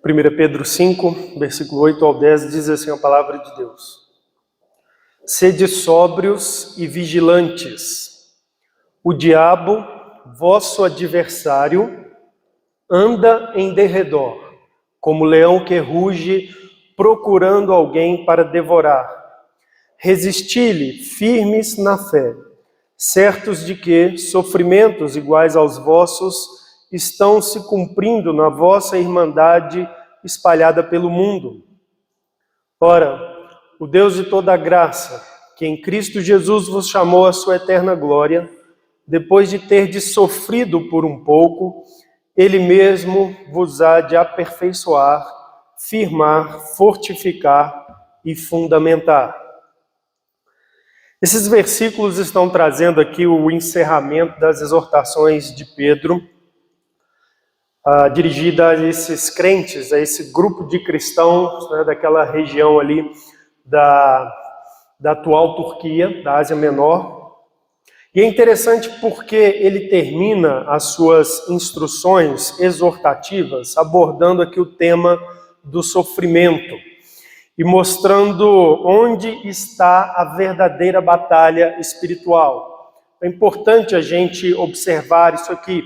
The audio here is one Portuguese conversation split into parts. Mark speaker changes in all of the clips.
Speaker 1: 1 Pedro 5, versículo 8 ao 10, diz assim a palavra de Deus. Sede sóbrios e vigilantes. O diabo, vosso adversário, anda em derredor, como leão que ruge, procurando alguém para devorar. Resisti-lhe firmes na fé, certos de que sofrimentos iguais aos vossos estão se cumprindo na vossa irmandade espalhada pelo mundo. Ora, o Deus de toda a graça, que em Cristo Jesus vos chamou à sua eterna glória, depois de terdes sofrido por um pouco, Ele mesmo vos há de aperfeiçoar, firmar, fortificar e fundamentar. Esses versículos estão trazendo aqui o encerramento das exortações de Pedro, dirigida a esses crentes, a esse grupo de cristãos, né, daquela região ali da atual Turquia, da Ásia Menor. E é interessante porque ele termina as suas instruções exortativas abordando aqui o tema do sofrimento e mostrando onde está a verdadeira batalha espiritual. É importante a gente observar isso aqui.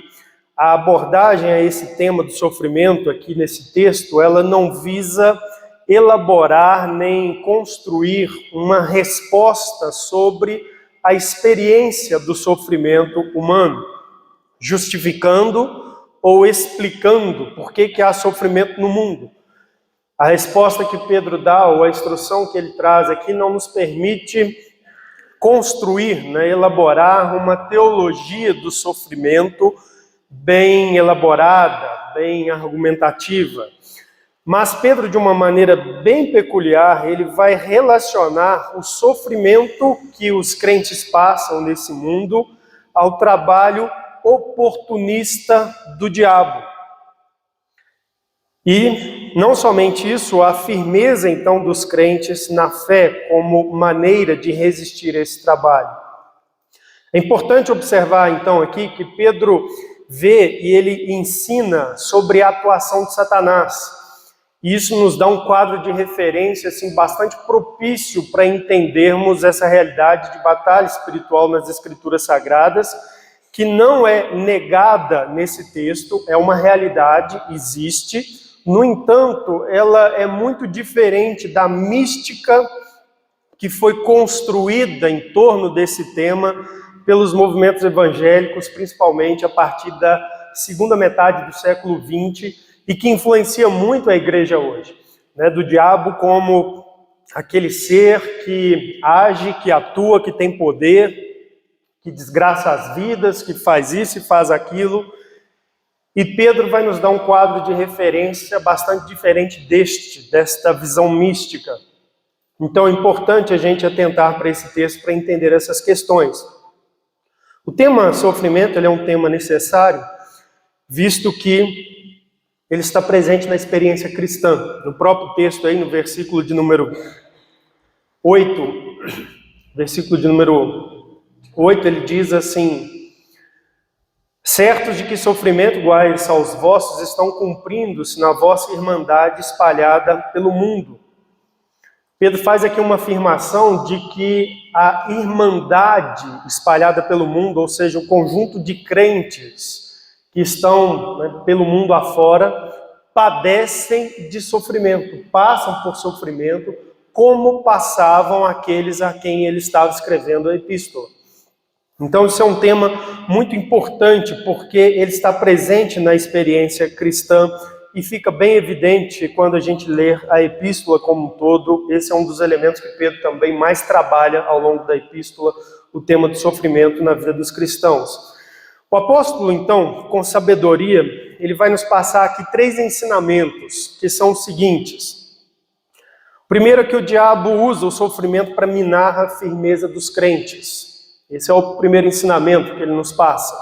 Speaker 1: A abordagem a esse tema do sofrimento aqui nesse texto, ela não visa elaborar nem construir uma resposta sobre a experiência do sofrimento humano, justificando ou explicando por que há sofrimento no mundo. A resposta que Pedro dá, ou a instrução que ele traz aqui, não nos permite construir, né, elaborar uma teologia do sofrimento bem elaborada, bem argumentativa. Mas Pedro, de uma maneira bem peculiar, ele vai relacionar o sofrimento que os crentes passam nesse mundo ao trabalho oportunista do diabo. E não somente isso, a firmeza então dos crentes na fé como maneira de resistir a esse trabalho. É importante observar então aqui que Pedro vê e ele ensina sobre a atuação de Satanás. E isso nos dá um quadro de referência assim, bastante propício para entendermos essa realidade de batalha espiritual nas Escrituras Sagradas, que não é negada nesse texto, é uma realidade, existe. No entanto, ela é muito diferente da mística que foi construída em torno desse tema pelos movimentos evangélicos, principalmente a partir da segunda metade do século XX, e que influencia muito a igreja hoje, né? Do diabo como aquele ser que age, que atua, que tem poder, que desgraça as vidas, que faz isso e faz aquilo. E Pedro vai nos dar um quadro de referência bastante diferente desta visão mística. Então é importante a gente atentar para esse texto para entender essas questões. O tema sofrimento ele é um tema necessário, visto que ele está presente na experiência cristã. No próprio texto aí, no versículo de número 8, ele diz assim: certos de que sofrimento iguais aos vossos estão cumprindo-se na vossa irmandade espalhada pelo mundo. Pedro faz aqui uma afirmação de que a irmandade espalhada pelo mundo, ou seja, o conjunto de crentes que estão, né, pelo mundo afora, padecem de sofrimento, passam por sofrimento, como passavam aqueles a quem ele estava escrevendo a epístola. Então isso é um tema muito importante, porque ele está presente na experiência cristã e fica bem evidente quando a gente lê a epístola como um todo. Esse é um dos elementos que Pedro também mais trabalha ao longo da epístola, o tema do sofrimento na vida dos cristãos. O apóstolo, então, com sabedoria, ele vai nos passar aqui 3 ensinamentos, que são os seguintes. O primeiro é que o diabo usa o sofrimento para minar a firmeza dos crentes. Esse é o primeiro ensinamento que ele nos passa.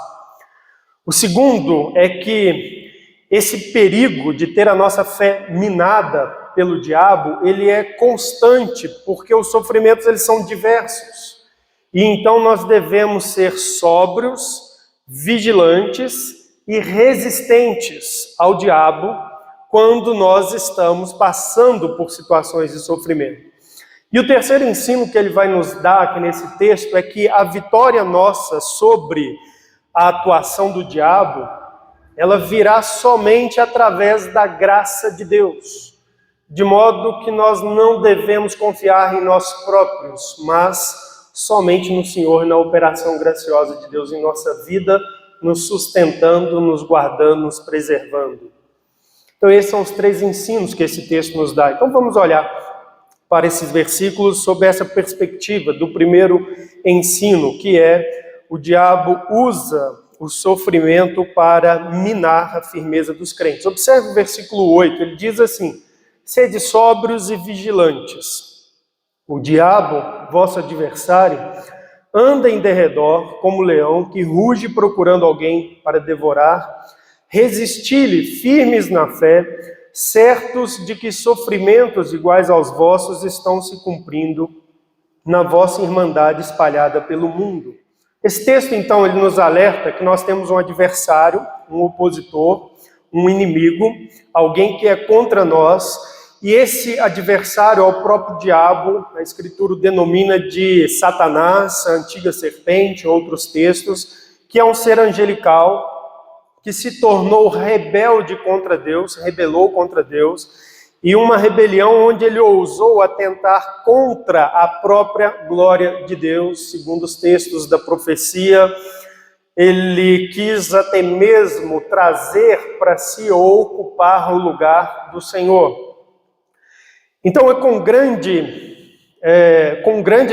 Speaker 1: O segundo é que esse perigo de ter a nossa fé minada pelo diabo, ele é constante, porque os sofrimentos eles são diversos. E então nós devemos ser sóbrios, vigilantes e resistentes ao diabo quando nós estamos passando por situações de sofrimento. E o terceiro ensino que ele vai nos dar aqui nesse texto é que a vitória nossa sobre a atuação do diabo, ela virá somente através da graça de Deus, de modo que nós não devemos confiar em nós próprios, mas somente no Senhor, na operação graciosa de Deus em nossa vida, nos sustentando, nos guardando, nos preservando. Então esses são os três ensinos que esse texto nos dá. Então vamos olhar para esses versículos sob essa perspectiva do primeiro ensino, que é o diabo usa o sofrimento para minar a firmeza dos crentes. Observe o versículo 8, ele diz assim: sede sóbrios e vigilantes. O diabo, vosso adversário, anda em derredor como leão que ruge procurando alguém para devorar. Resisti-lhe firmes na fé, certos de que sofrimentos iguais aos vossos estão se cumprindo na vossa irmandade espalhada pelo mundo. Esse texto, então, ele nos alerta que nós temos um adversário, um opositor, um inimigo, alguém que é contra nós. E esse adversário é o próprio diabo, a Escritura o denomina de Satanás, a antiga serpente, outros textos, que é um ser angelical, que se tornou rebelde contra Deus, rebelou contra Deus, e uma rebelião onde ele ousou atentar contra a própria glória de Deus, segundo os textos da profecia. Ele quis até mesmo trazer para si ou ocupar o lugar do Senhor. Então é com um grande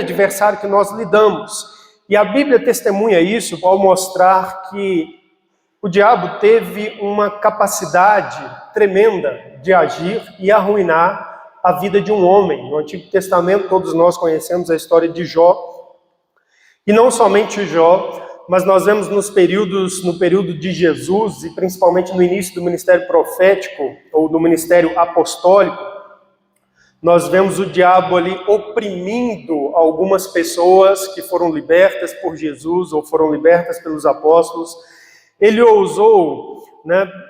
Speaker 1: adversário que nós lidamos. E a Bíblia testemunha isso ao mostrar que o diabo teve uma capacidade tremenda de agir e arruinar a vida de um homem. No Antigo Testamento todos nós conhecemos a história de Jó. E não somente Jó, mas nós vemos no período de Jesus e principalmente no início do ministério profético ou do ministério apostólico, nós vemos o diabo ali oprimindo algumas pessoas que foram libertas por Jesus ou foram libertas pelos apóstolos. Ele ousou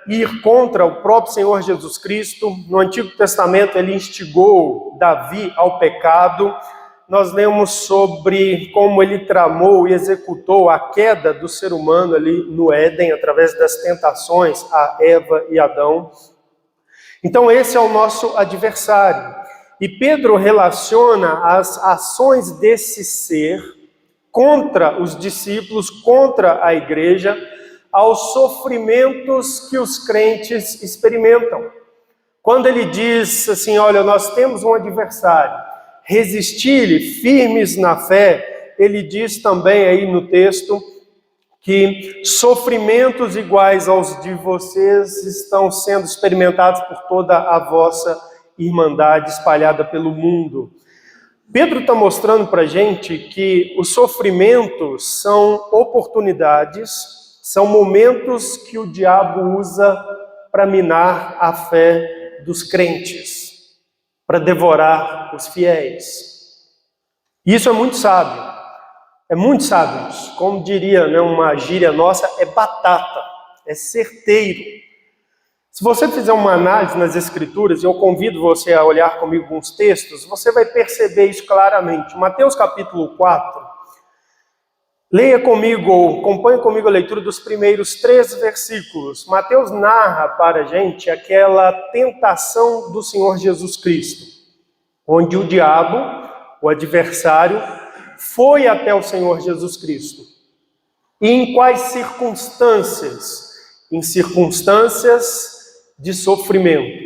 Speaker 1: ir contra o próprio Senhor Jesus Cristo. No Antigo Testamento ele instigou Davi ao pecado. Nós lemos sobre como ele tramou e executou a queda do ser humano ali no Éden, através das tentações a Eva e Adão. Então esse é o nosso adversário. E Pedro relaciona as ações desse ser contra os discípulos, contra a igreja, aos sofrimentos que os crentes experimentam. Quando ele diz assim, olha, nós temos um adversário, resisti-lhe firmes na fé, ele diz também aí no texto que sofrimentos iguais aos de vocês estão sendo experimentados por toda a vossa irmandade espalhada pelo mundo. Pedro está mostrando para a gente que os sofrimentos são oportunidades, são momentos que o diabo usa para minar a fé dos crentes, para devorar os fiéis. Isso é muito sábio isso. Como diria uma gíria nossa, é batata, é certeiro. Se você fizer uma análise nas Escrituras, e eu convido você a olhar comigo alguns textos, você vai perceber isso claramente. Mateus capítulo 4, leia comigo, ou acompanhe comigo a leitura dos primeiros 3 versículos. Mateus narra para a gente aquela tentação do Senhor Jesus Cristo, onde o diabo, o adversário, foi até o Senhor Jesus Cristo. E em quais circunstâncias? Em circunstâncias de sofrimento,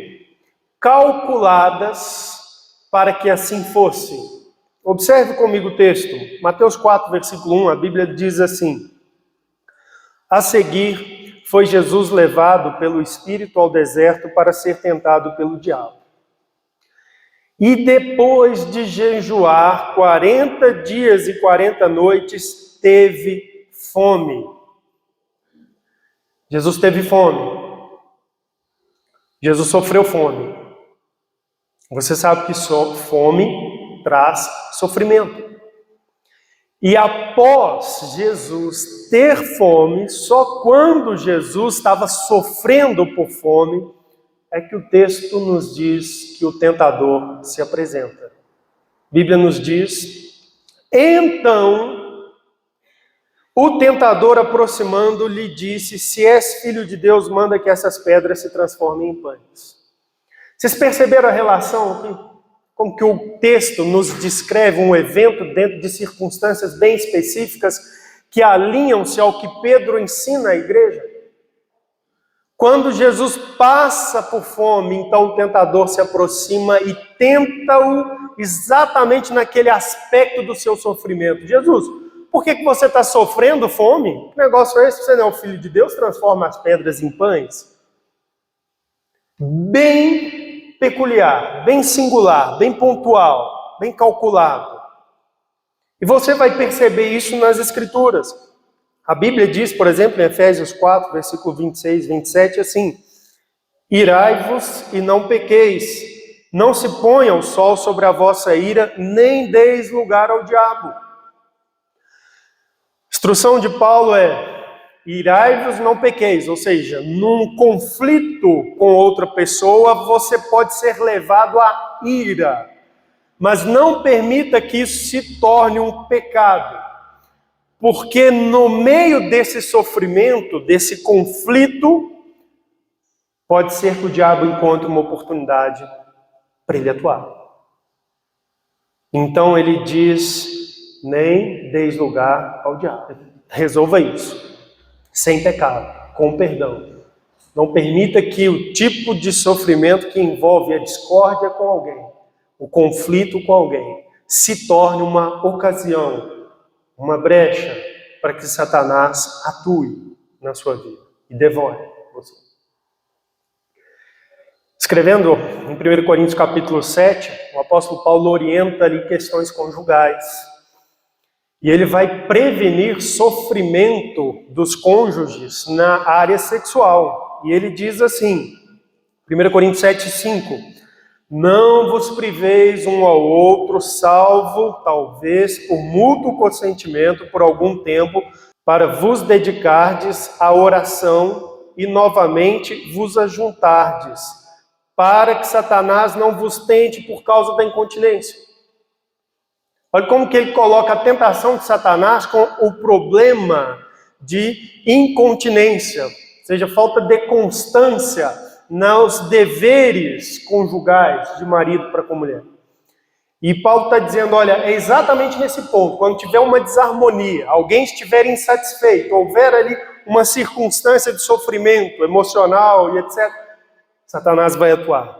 Speaker 1: calculadas para que assim fosse. Observe comigo o texto, Mateus 4, versículo 1, a Bíblia diz assim: a seguir, foi Jesus levado pelo Espírito ao deserto para ser tentado pelo diabo. E depois de jejuar 40 dias e 40 noites, teve fome. Jesus teve fome. Jesus sofreu fome. Você sabe que fome traz sofrimento. E após Jesus ter fome, só quando Jesus estava sofrendo por fome, é que o texto nos diz que o tentador se apresenta. A Bíblia nos diz: então o tentador, aproximando, lhe disse: se és filho de Deus, manda que essas pedras se transformem em pães. Vocês perceberam a relação aqui? Como que o texto nos descreve um evento dentro de circunstâncias bem específicas que alinham-se ao que Pedro ensina à igreja? Quando Jesus passa por fome, então o tentador se aproxima e tenta-o exatamente naquele aspecto do seu sofrimento. Jesus, por que você está sofrendo fome? Que negócio é esse? Você não é o Filho de Deus? Transforma as pedras em pães? Bem peculiar, bem singular, bem pontual, bem calculado. E você vai perceber isso nas Escrituras. A Bíblia diz, por exemplo, em Efésios 4, versículo 26, 27, assim: irai-vos e não pequeis, não se ponha o sol sobre a vossa ira, nem deis lugar ao diabo. Instrução de Paulo é: irai-vos, não pequeis, ou seja, num conflito com outra pessoa, você pode ser levado à ira, mas não permita que isso se torne um pecado, porque no meio desse sofrimento, desse conflito, pode ser que o diabo encontre uma oportunidade para ele atuar. Então ele diz: nem deis lugar ao diabo. Resolva isso. Sem pecado, com perdão. Não permita que o tipo de sofrimento que envolve a discórdia com alguém, o conflito com alguém, se torne uma ocasião, uma brecha para que Satanás atue na sua vida e devore você. Escrevendo em 1 Coríntios capítulo 7, o apóstolo Paulo orienta ali questões conjugais. E ele vai prevenir sofrimento dos cônjuges na área sexual. E ele diz assim, 1 Coríntios 7, 5: não vos priveis um ao outro, salvo, talvez, por mútuo consentimento por algum tempo, para vos dedicardes à oração e novamente vos ajuntardes, para que Satanás não vos tente por causa da incontinência. Olha como que ele coloca a tentação de Satanás com o problema de incontinência, ou seja, falta de constância nos deveres conjugais de marido para com mulher. E Paulo está dizendo, olha, é exatamente nesse ponto, quando tiver uma desarmonia, alguém estiver insatisfeito, houver ali uma circunstância de sofrimento emocional e etc., Satanás vai atuar.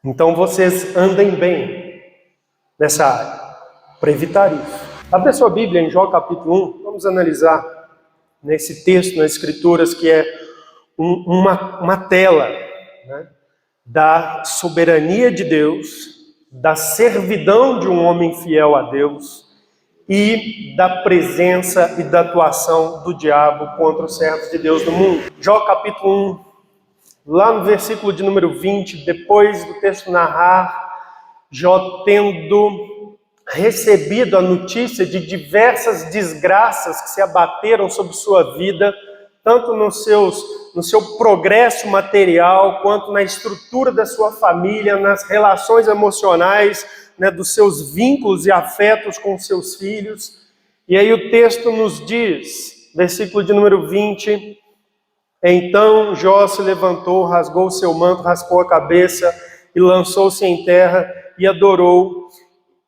Speaker 1: Então vocês andem bem nessa área, para evitar isso. Abre a sua Bíblia em Jó capítulo 1, vamos analisar nesse texto, nas Escrituras, que é uma tela, né, da soberania de Deus, da servidão de um homem fiel a Deus e da presença e da atuação do diabo contra os servos de Deus no mundo. Jó capítulo 1, lá no versículo de número 20, depois do texto narrar Jó tendo recebido a notícia de diversas desgraças que se abateram sobre sua vida, tanto no seu progresso material, quanto na estrutura da sua família, nas relações emocionais, né, dos seus vínculos e afetos com seus filhos. E aí o texto nos diz, versículo de número 20, então Jó se levantou, rasgou o seu manto, raspou a cabeça e lançou-se em terra e adorou,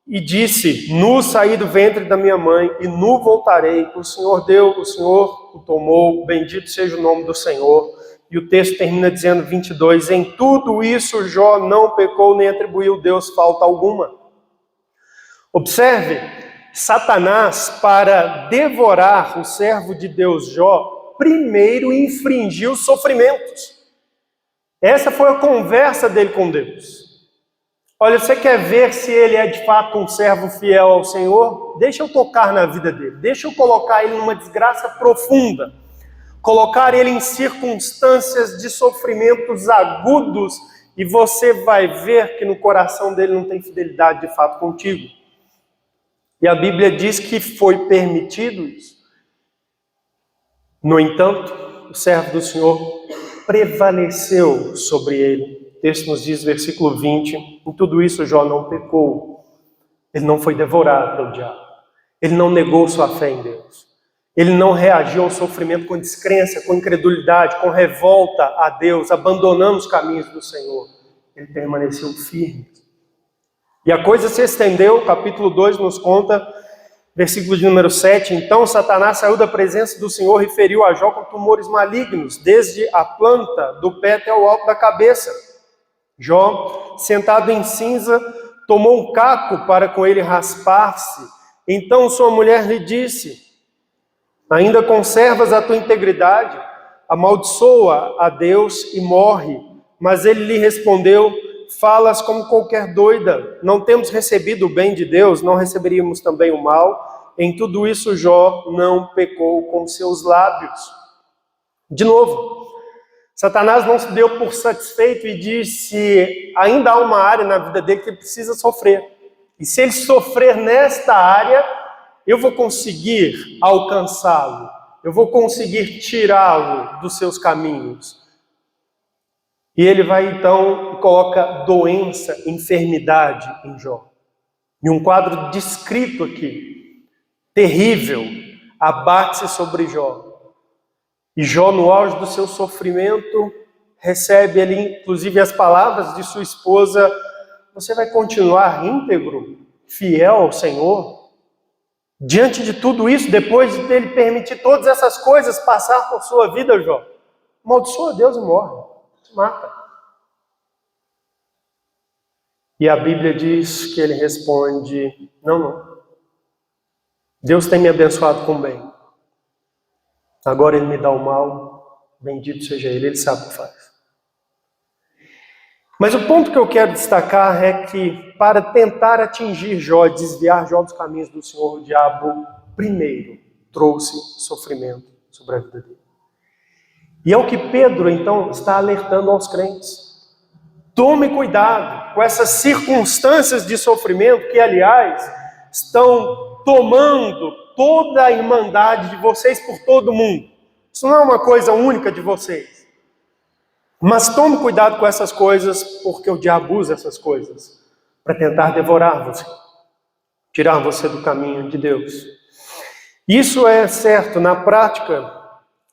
Speaker 1: e disse, nu saí do ventre da minha mãe, e nu voltarei, o Senhor deu, o Senhor o tomou, bendito seja o nome do Senhor. E o texto termina dizendo, 22, em tudo isso Jó não pecou, nem atribuiu a Deus falta alguma. Observe, Satanás, para devorar o servo de Deus Jó, primeiro infringiu sofrimentos. Essa foi a conversa dele com Deus. Olha, você quer ver se ele é de fato um servo fiel ao Senhor? Deixa eu tocar na vida dele, deixa eu colocar ele numa desgraça profunda, colocar ele em circunstâncias de sofrimentos agudos, e você vai ver que no coração dele não tem fidelidade de fato contigo. E a Bíblia diz que foi permitido isso. No entanto, o servo do Senhor prevaleceu sobre ele. O texto nos diz, versículo 20, em tudo isso Jó não pecou. Ele não foi devorado pelo diabo. Ele não negou sua fé em Deus. Ele não reagiu ao sofrimento com descrença, com incredulidade, com revolta a Deus, abandonando os caminhos do Senhor. Ele permaneceu firme. E a coisa se estendeu, capítulo 2 nos conta, versículo de número 7, então Satanás saiu da presença do Senhor e feriu a Jó com tumores malignos, desde a planta do pé até o alto da cabeça. Jó, sentado em cinza, tomou um caco para com ele raspar-se. Então sua mulher lhe disse, ainda conservas a tua integridade? Amaldiçoa a Deus e morre. Mas ele lhe respondeu, falas como qualquer doida. Não temos recebido o bem de Deus, não receberíamos também o mal. Em tudo isso Jó não pecou com seus lábios. De novo, Satanás não se deu por satisfeito e disse, ainda há uma área na vida dele que ele precisa sofrer. E se ele sofrer nesta área, eu vou conseguir alcançá-lo. Eu vou conseguir tirá-lo dos seus caminhos. E ele vai então e coloca doença, enfermidade em Jó. E um quadro descrito aqui, terrível, abate-se sobre Jó. E Jó, no auge do seu sofrimento, recebe ali, inclusive, as palavras de sua esposa, você vai continuar íntegro, fiel ao Senhor? Diante de tudo isso, depois dele permitir todas essas coisas passar por sua vida, Jó, amaldiçoa Deus e morre, se mata. E a Bíblia diz que ele responde, não. Deus tem me abençoado com bem. Agora ele me dá o mal, bendito seja ele sabe o que faz. Mas o ponto que eu quero destacar é que, para tentar atingir Jó, desviar Jó dos caminhos do Senhor, o diabo primeiro trouxe sofrimento sobre a vida dele. E é o que Pedro, então, está alertando aos crentes. Tome cuidado com essas circunstâncias de sofrimento que, aliás, estão tomando toda a irmandade de vocês por todo mundo. Isso não é uma coisa única de vocês. Mas tome cuidado com essas coisas, porque o diabo usa essas coisas para tentar devorar você, tirar você do caminho de Deus. Isso é certo, na prática,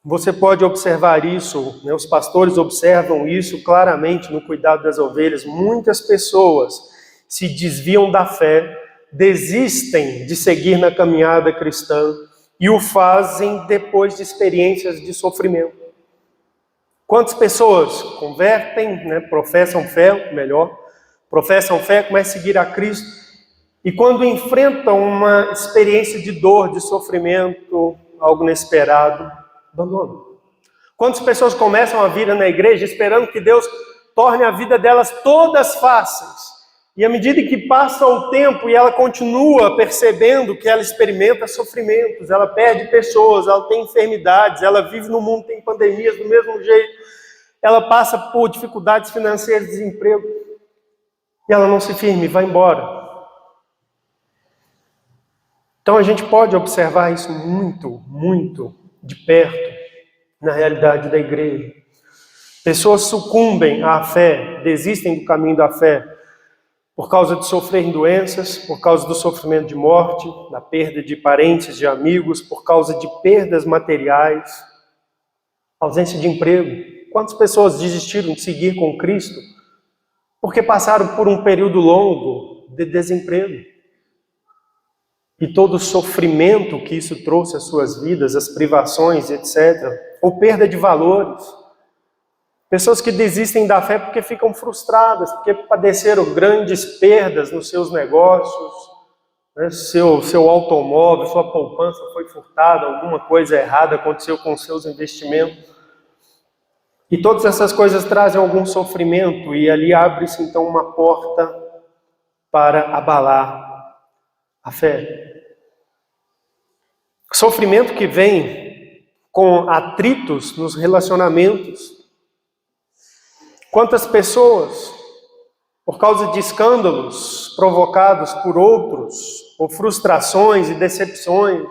Speaker 1: você pode observar isso, né? Os pastores observam isso claramente no cuidado das ovelhas. Muitas pessoas se desviam da fé, desistem de seguir na caminhada cristã e o fazem depois de experiências de sofrimento. Quantas pessoas convertem, né, professam fé, começam a seguir a Cristo, e quando enfrentam uma experiência de dor, de sofrimento, algo inesperado, abandonam. Quantas pessoas começam a vir na igreja esperando que Deus torne a vida delas todas fáceis, e à medida que passa o tempo e ela continua percebendo que ela experimenta sofrimentos, ela perde pessoas, ela tem enfermidades, ela vive no mundo, tem pandemias do mesmo jeito, ela passa por dificuldades financeiras, desemprego, e ela não se firme, vai embora. Então a gente pode observar isso muito de perto na realidade da igreja. Pessoas sucumbem à fé, desistem do caminho da fé, por causa de sofrerem doenças, por causa do sofrimento de morte, da perda de parentes, de amigos, por causa de perdas materiais, ausência de emprego. Quantas pessoas desistiram de seguir com Cristo porque passaram por um período longo de desemprego? E todo o sofrimento que isso trouxe às suas vidas, as privações, etc. Ou perda de valores. Pessoas que desistem da fé porque ficam frustradas, porque padeceram grandes perdas nos seus negócios, né? Seu automóvel, sua poupança foi furtada, alguma coisa errada aconteceu com seus investimentos. E todas essas coisas trazem algum sofrimento, e ali abre-se então uma porta para abalar a fé. Sofrimento que vem com atritos nos relacionamentos. Quantas pessoas, por causa de escândalos provocados por outros, ou frustrações e decepções,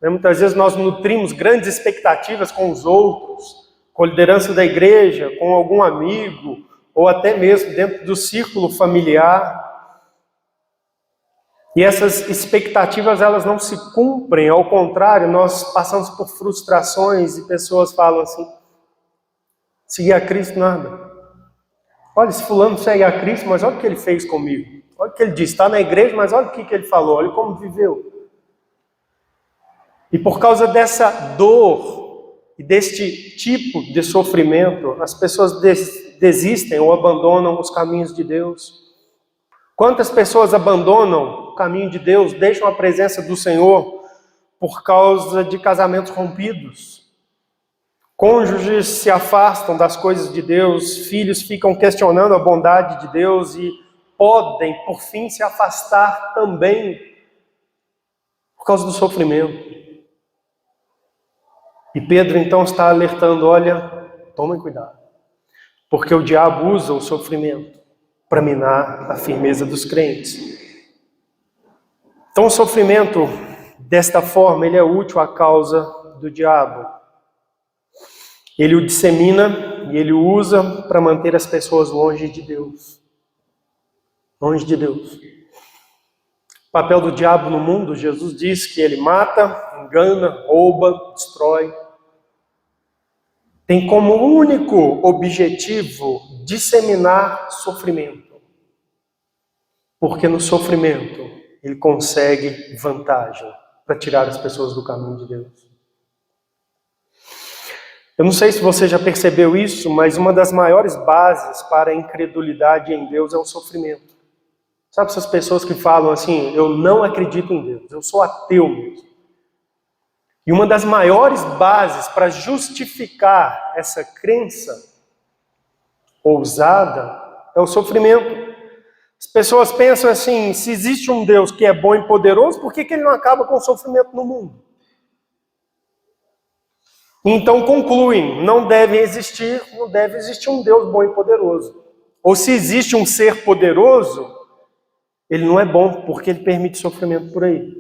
Speaker 1: né? Muitas vezes nós nutrimos grandes expectativas com os outros, com a liderança da igreja, com algum amigo, ou até mesmo dentro do círculo familiar. E essas expectativas, elas não se cumprem, ao contrário, nós passamos por frustrações e pessoas falam assim: seguir a Cristo nada. Olha, esse fulano segue a Cristo, mas olha o que ele fez comigo. Olha o que ele disse, está na igreja, mas olha o que ele falou, olha como viveu. E por causa dessa dor e deste tipo de sofrimento, as pessoas desistem ou abandonam os caminhos de Deus. Quantas pessoas abandonam o caminho de Deus, deixam a presença do Senhor por causa de casamentos rompidos? Cônjuges se afastam das coisas de Deus, filhos ficam questionando a bondade de Deus e podem, por fim, se afastar também por causa do sofrimento. E Pedro então está alertando: olha, tomem cuidado, porque o diabo usa o sofrimento para minar a firmeza dos crentes. Então o sofrimento, desta forma, ele é útil à causa do diabo. Ele o dissemina e ele o usa para manter as pessoas longe de Deus. Longe de Deus. O papel do diabo no mundo, Jesus diz que ele mata, engana, rouba, destrói. Tem como único objetivo disseminar sofrimento. Porque no sofrimento ele consegue vantagem para tirar as pessoas do caminho de Deus. Eu não sei se você já percebeu isso, mas uma das maiores bases para a incredulidade em Deus é o sofrimento. Sabe essas pessoas que falam assim: eu não acredito em Deus, eu sou ateu mesmo. E uma das maiores bases para justificar essa crença ousada é o sofrimento. As pessoas pensam assim: se existe um Deus que é bom e poderoso, por que ele não acaba com o sofrimento no mundo? Então concluem: não deve existir um Deus bom e poderoso. Ou se existe um ser poderoso, ele não é bom, porque ele permite sofrimento por aí.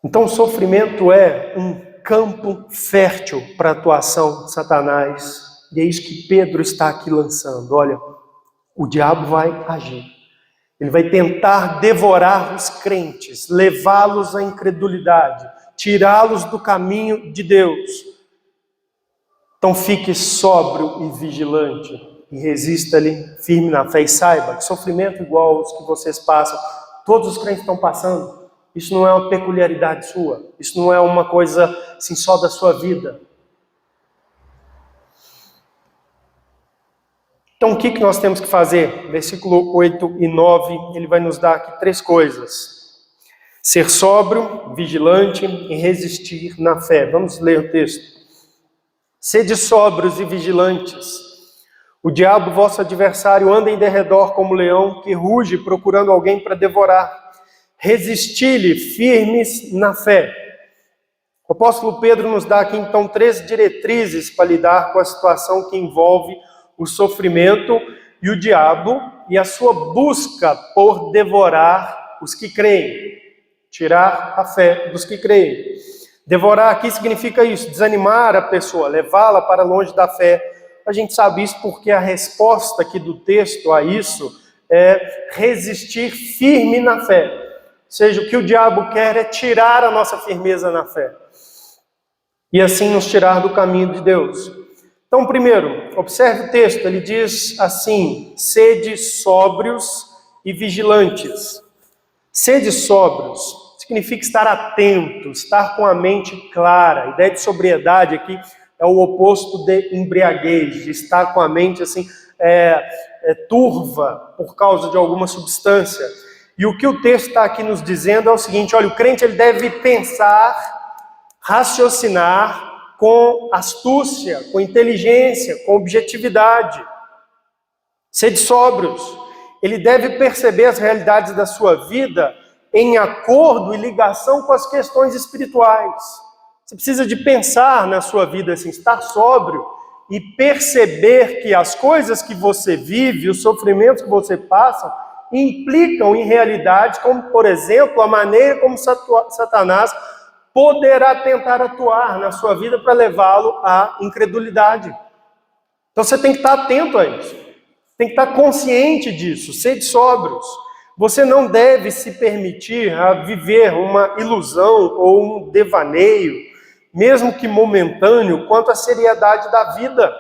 Speaker 1: Então o sofrimento é um campo fértil para a atuação de Satanás. E é isso que Pedro está aqui lançando. Olha, o diabo vai agir. Ele vai tentar devorar os crentes, levá-los à incredulidade, tirá-los do caminho de Deus. Então fique sóbrio e vigilante e resista-lhe firme na fé. E saiba que sofrimento igual aos que vocês passam, todos os crentes estão passando. Isso não é uma peculiaridade sua. Isso não é uma coisa assim só da sua vida. Então o que nós temos que fazer? Versículo 8 e 9, ele vai nos dar aqui 3 coisas. Ser sóbrio, vigilante e resistir na fé. Vamos ler o texto. Sede sóbrios e vigilantes. O diabo, vosso adversário, anda em derredor como leão que ruge procurando alguém para devorar. Resisti-lhe firmes na fé. O apóstolo Pedro nos dá aqui então 3 diretrizes para lidar com a situação que envolve o sofrimento e o diabo e a sua busca por devorar os que creem. Tirar a fé dos que creem. Devorar aqui significa isso, desanimar a pessoa, levá-la para longe da fé. A gente sabe isso porque a resposta aqui do texto a isso é resistir firme na fé. Ou seja, o que o diabo quer é tirar a nossa firmeza na fé. E assim nos tirar do caminho de Deus. Então, primeiro, observe o texto, ele diz assim: sede sóbrios e vigilantes. Sede sóbrios significa estar atento, estar com a mente clara. A ideia de sobriedade aqui é o oposto de embriaguez, de estar com a mente assim, turva por causa de alguma substância. E o que o texto está aqui nos dizendo é o seguinte: olha, o crente ele deve pensar, raciocinar com astúcia, com inteligência, com objetividade. Sede sóbrios. Ele deve perceber as realidades da sua vida em acordo e ligação com as questões espirituais. Você precisa de pensar na sua vida assim, estar sóbrio e perceber que as coisas que você vive, os sofrimentos que você passa, implicam em realidades como, por exemplo, a maneira como Satanás poderá tentar atuar na sua vida para levá-lo à incredulidade. Então você tem que estar atento a isso. Tem que estar consciente disso. Sede sóbrios. Você não deve se permitir a viver uma ilusão ou um devaneio, mesmo que momentâneo, quanto à seriedade da vida.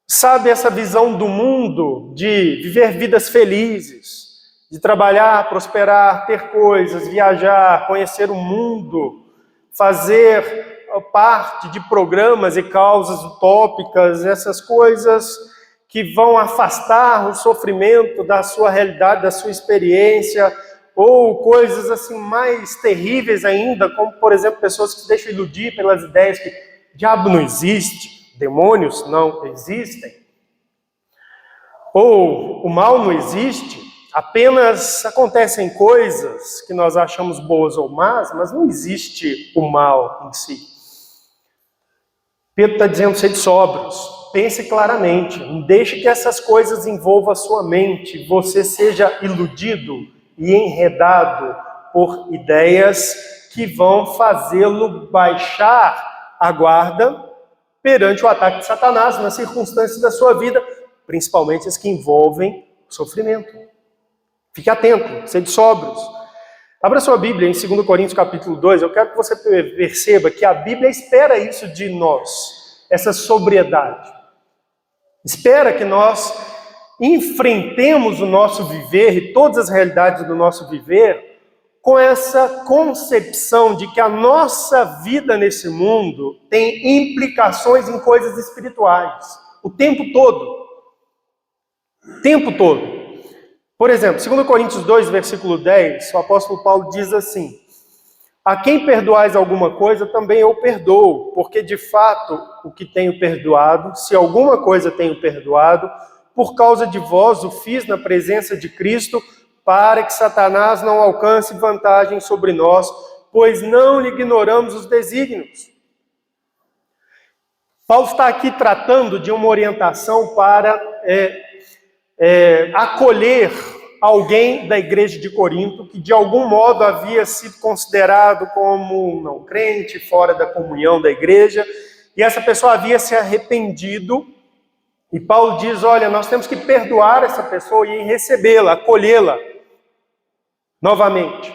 Speaker 1: Sabe, essa visão do mundo de viver vidas felizes, de trabalhar, prosperar, ter coisas, viajar, conhecer o mundo, fazer parte de programas e causas utópicas, essas coisas que vão afastar o sofrimento da sua realidade, da sua experiência, ou coisas assim mais terríveis ainda, como, por exemplo, pessoas que se deixam iludir pelas ideias que diabo não existe, demônios não existem, ou o mal não existe, apenas acontecem coisas que nós achamos boas ou más, mas não existe o mal em si. Pedro está dizendo, sede sóbrios. Pense claramente, não deixe que essas coisas envolvam a sua mente, você seja iludido e enredado por ideias que vão fazê-lo baixar a guarda perante o ataque de Satanás nas circunstâncias da sua vida, principalmente as que envolvem sofrimento. Fique atento, sede sóbrios. Abra sua Bíblia em 2 Coríntios capítulo 2, eu quero que você perceba que a Bíblia espera isso de nós, essa sobriedade. Espera que nós enfrentemos o nosso viver e todas as realidades do nosso viver com essa concepção de que a nossa vida nesse mundo tem implicações em coisas espirituais, o tempo todo. O tempo todo. Por exemplo, 2 Coríntios 2, versículo 10, o apóstolo Paulo diz assim: a quem perdoais alguma coisa, também eu perdoo, porque de fato o que tenho perdoado, se alguma coisa tenho perdoado, por causa de vós o fiz na presença de Cristo, para que Satanás não alcance vantagem sobre nós, pois não lhe ignoramos os desígnios. Paulo está aqui tratando de uma orientação para acolher alguém da igreja de Corinto que de algum modo havia sido considerado como não crente, fora da comunhão da igreja, e essa pessoa havia se arrependido, e Paulo diz, olha, nós temos que perdoar essa pessoa e recebê-la, acolhê-la novamente.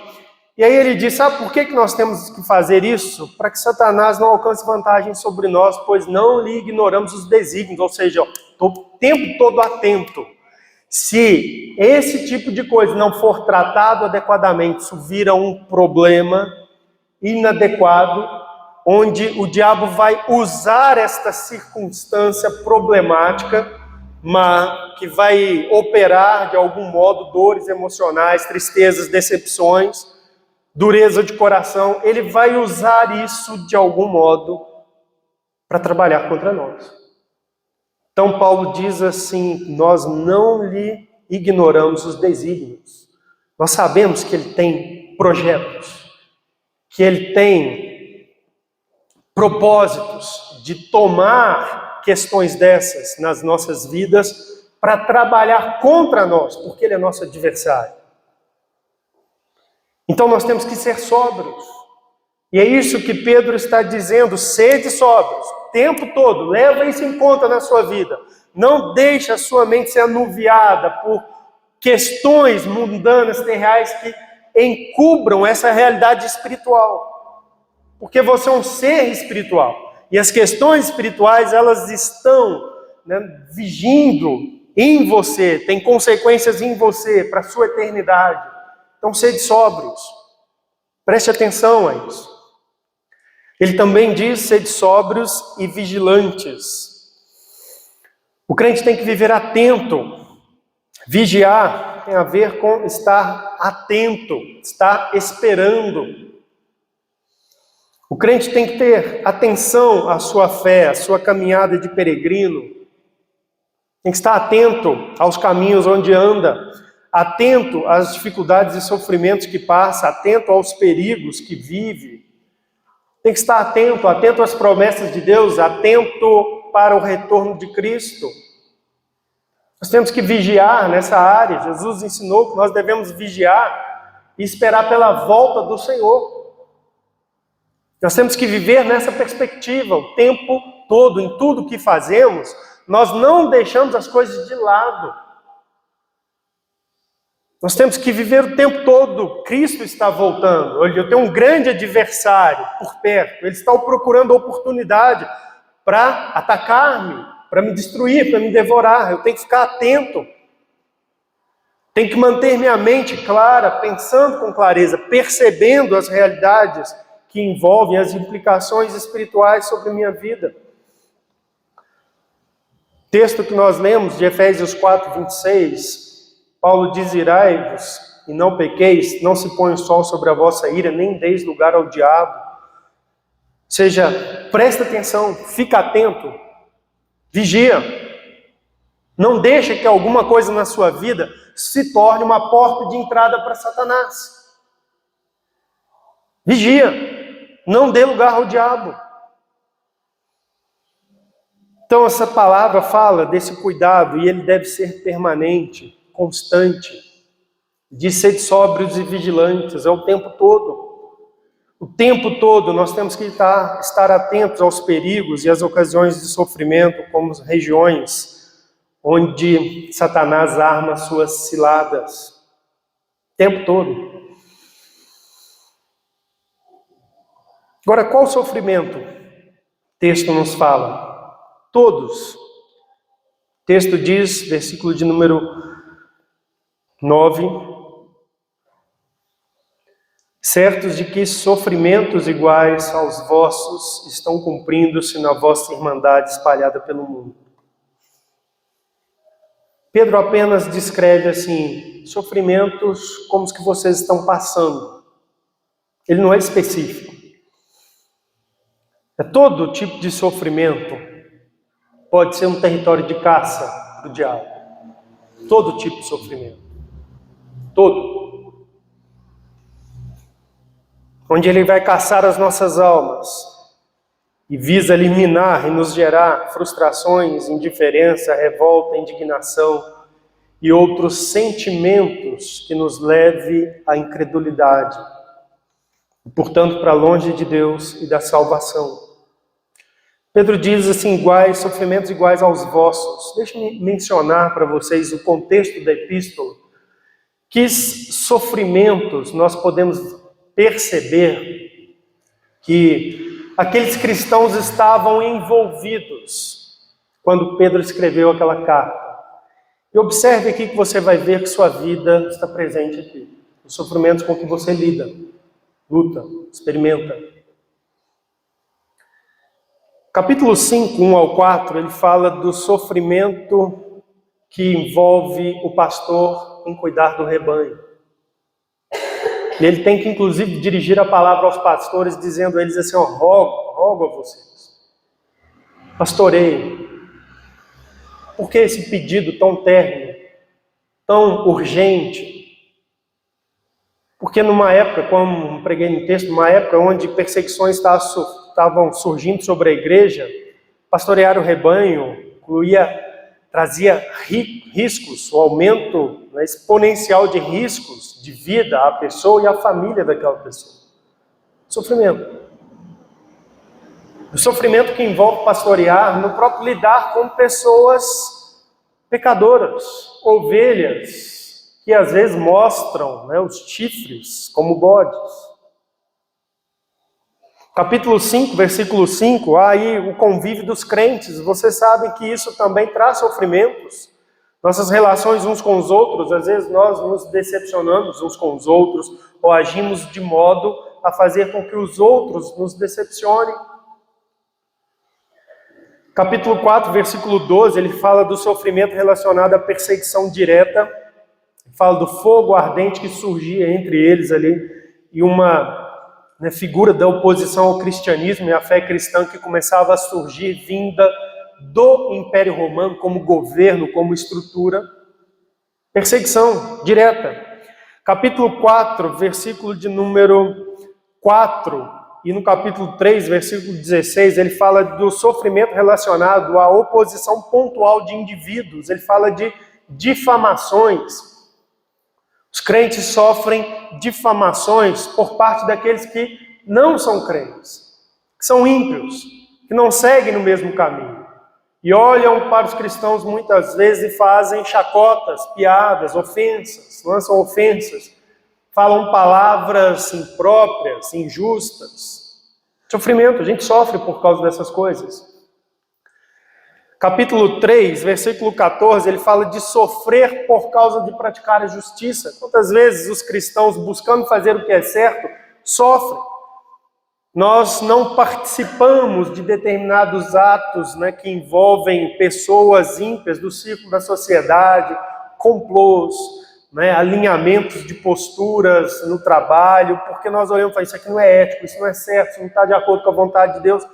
Speaker 1: E aí ele diz, sabe por que nós temos que fazer isso? Para que Satanás não alcance vantagem sobre nós, pois não lhe ignoramos os desígnios, ou seja, estou o tempo todo atento. Se esse tipo de coisa não for tratado adequadamente, isso vira um problema inadequado, onde o diabo vai usar esta circunstância problemática, mas que vai operar de algum modo dores emocionais, tristezas, decepções, dureza de coração. Ele vai usar isso de algum modo para trabalhar contra nós. Então Paulo diz assim, nós não lhe ignoramos os desígnios. Nós sabemos que ele tem projetos, que ele tem propósitos de tomar questões dessas nas nossas vidas para trabalhar contra nós, porque ele é nosso adversário. Então nós temos que ser sóbrios. E é isso que Pedro está dizendo, sede sóbrios, o tempo todo, leva isso em conta na sua vida. Não deixe a sua mente ser anuviada por questões mundanas, terreais, que encubram essa realidade espiritual. Porque você é um ser espiritual. E as questões espirituais, elas estão vigindo em você, tem consequências em você, para a sua eternidade. Então, sede sóbrios. Preste atenção a isso. Ele também diz, sede sóbrios e vigilantes. O crente tem que viver atento. Vigiar tem a ver com estar atento, estar esperando. O crente tem que ter atenção à sua fé, à sua caminhada de peregrino. Tem que estar atento aos caminhos onde anda, atento às dificuldades e sofrimentos que passa, atento aos perigos que vive. Tem que estar atento às promessas de Deus, atento para o retorno de Cristo. Nós temos que vigiar nessa área. Jesus ensinou que nós devemos vigiar e esperar pela volta do Senhor. Nós temos que viver nessa perspectiva o tempo todo, em tudo que fazemos. Nós não deixamos as coisas de lado. Nós temos que viver o tempo todo. Cristo está voltando. Olha, eu tenho um grande adversário por perto. Ele está procurando oportunidade para atacar-me, para me destruir, para me devorar. Eu tenho que ficar atento. Tenho que manter minha mente clara, pensando com clareza, percebendo as realidades que envolvem as implicações espirituais sobre a minha vida. Texto que nós lemos de Efésios 4:26, Paulo diz: irai-vos e não pequeis, não se põe o sol sobre a vossa ira, nem deis lugar ao diabo. Ou seja, presta atenção, fica atento, vigia. Não deixa que alguma coisa na sua vida se torne uma porta de entrada para Satanás. Vigia, não dê lugar ao diabo. Então essa palavra fala desse cuidado e ele deve ser permanente, constante, de ser sóbrios e vigilantes, é o tempo todo. O tempo todo nós temos que estar atentos aos perigos e às ocasiões de sofrimento, como as regiões onde Satanás arma suas ciladas. O tempo todo. Agora, qual sofrimento? O texto nos fala. Todos. O texto diz, versículo de número 9, certos de que sofrimentos iguais aos vossos estão cumprindo-se na vossa irmandade espalhada pelo mundo. Pedro apenas descreve assim, sofrimentos como os que vocês estão passando. Ele não é específico. É todo tipo de sofrimento. Pode ser um território de caça para o diabo. Todo tipo de sofrimento. Todo. Onde ele vai caçar as nossas almas e visa eliminar e nos gerar frustrações, indiferença, revolta, indignação e outros sentimentos que nos leve à incredulidade. E, portanto, para longe de Deus e da salvação. Pedro diz assim, sofrimentos iguais aos vossos. Deixe-me mencionar para vocês o contexto da epístola. Que sofrimentos nós podemos perceber que aqueles cristãos estavam envolvidos quando Pedro escreveu aquela carta. E observe aqui que você vai ver que sua vida está presente aqui. Os sofrimentos com que você lida, luta, experimenta. Capítulo 5, 1 ao 4, ele fala do sofrimento que envolve o pastor em cuidar do rebanho. E ele tem que, inclusive, dirigir a palavra aos pastores, dizendo a eles assim, rogo a vocês, pastoreiem. Por que esse pedido tão térreo, tão urgente? Porque numa época, como preguei no texto, numa época onde perseguições estavam surgindo sobre a igreja, pastorear o rebanho trazia riscos, o aumento exponencial de riscos de vida à pessoa e à família daquela pessoa. Sofrimento. O sofrimento que envolve pastorear no próprio lidar com pessoas pecadoras, ovelhas, que às vezes mostram os chifres como bodes. Capítulo 5, versículo 5, aí o convívio dos crentes. Vocês sabem que isso também traz sofrimentos. Nossas relações uns com os outros, às vezes nós nos decepcionamos uns com os outros, ou agimos de modo a fazer com que os outros nos decepcionem. Capítulo 4, versículo 12, ele fala do sofrimento relacionado à perseguição direta. Fala do fogo ardente que surgia entre eles ali, e uma figura da oposição ao cristianismo e à fé cristã que começava a surgir vinda do Império Romano como governo, como estrutura. Perseguição direta. Capítulo 4, versículo de número 4, e no capítulo 3, versículo 16, ele fala do sofrimento relacionado à oposição pontual de indivíduos. Ele fala de difamações. Os crentes sofrem difamações por parte daqueles que não são crentes. que são ímpios, que não seguem no mesmo caminho. E olham para os cristãos muitas vezes e fazem chacotas, piadas, ofensas, lançam ofensas, falam palavras impróprias, injustas. Sofrimento, a gente sofre por causa dessas coisas. Capítulo 3, versículo 14, ele fala de sofrer por causa de praticar a justiça. Quantas vezes os cristãos, buscando fazer o que é certo, sofrem? Nós não participamos de determinados atos, que envolvem pessoas ímpias do círculo da sociedade, complôs, alinhamentos de posturas no trabalho, porque nós olhamos e falamos, isso aqui não é ético, isso não é certo, isso não está de acordo com a vontade de Deus.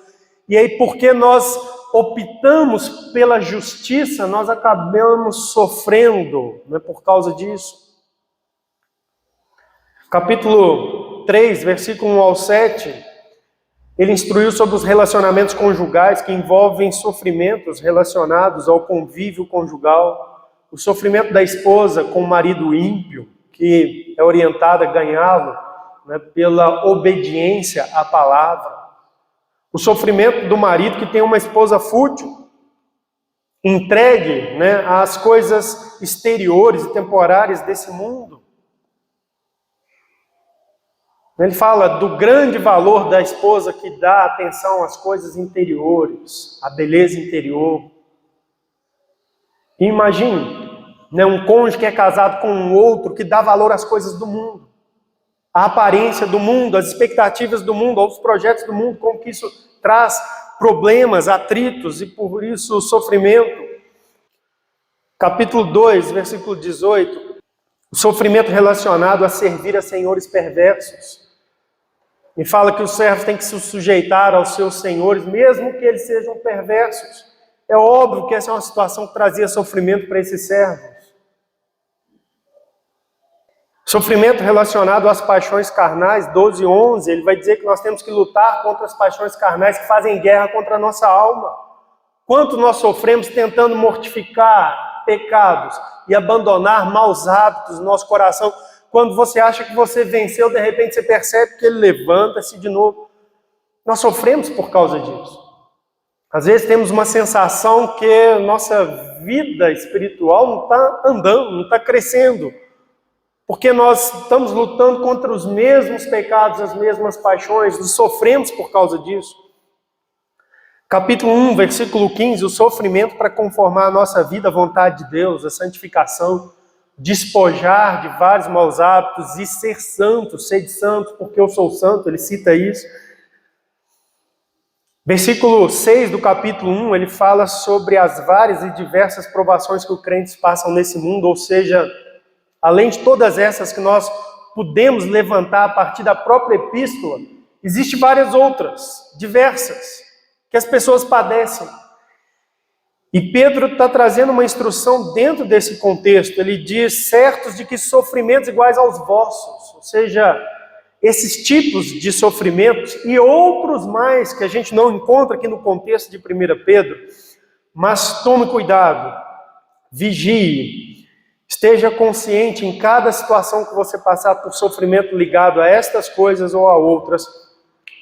Speaker 1: E aí, porque nós optamos pela justiça, nós acabamos sofrendo, por causa disso. Capítulo 3, versículo 1 ao 7, ele instruiu sobre os relacionamentos conjugais que envolvem sofrimentos relacionados ao convívio conjugal, o sofrimento da esposa com o marido ímpio, que é orientada a ganhá-lo pela obediência à palavra, o sofrimento do marido que tem uma esposa fútil, entregue às coisas exteriores e temporárias desse mundo. Ele fala do grande valor da esposa que dá atenção às coisas interiores, à beleza interior. E imagine, um cônjuge que é casado com um outro que dá valor às coisas do mundo, à aparência do mundo, às expectativas do mundo, aos projetos do mundo, como que isso traz problemas, atritos e por isso sofrimento. Capítulo 2, versículo 18, o sofrimento relacionado a servir a senhores perversos. E fala que os servos têm que se sujeitar aos seus senhores, mesmo que eles sejam perversos. É óbvio que essa é uma situação que trazia sofrimento para esses servos. Sofrimento relacionado às paixões carnais, 12:11, ele vai dizer que nós temos que lutar contra as paixões carnais que fazem guerra contra a nossa alma. Quanto nós sofremos tentando mortificar pecados e abandonar maus hábitos no nosso coração. Quando você acha que você venceu, de repente você percebe que ele levanta-se de novo. Nós sofremos por causa disso. Às vezes temos uma sensação que nossa vida espiritual não está andando, não está crescendo. Porque nós estamos lutando contra os mesmos pecados, as mesmas paixões, e sofremos por causa disso. Capítulo 1, versículo 15, o sofrimento para conformar a nossa vida à vontade de Deus, a santificação, despojar de vários maus hábitos e ser santos, sede santos, porque eu sou santo, ele cita isso. Versículo 6 do capítulo 1, ele fala sobre as várias e diversas provações que os crentes passam nesse mundo, ou seja, além de todas essas que nós podemos levantar a partir da própria epístola, existem várias outras, diversas, que as pessoas padecem. E Pedro está trazendo uma instrução dentro desse contexto. Ele diz, certos de que sofrimentos iguais aos vossos, ou seja, esses tipos de sofrimentos e outros mais que a gente não encontra aqui no contexto de 1 Pedro, mas tome cuidado, vigie, esteja consciente em cada situação que você passar por sofrimento ligado a estas coisas ou a outras,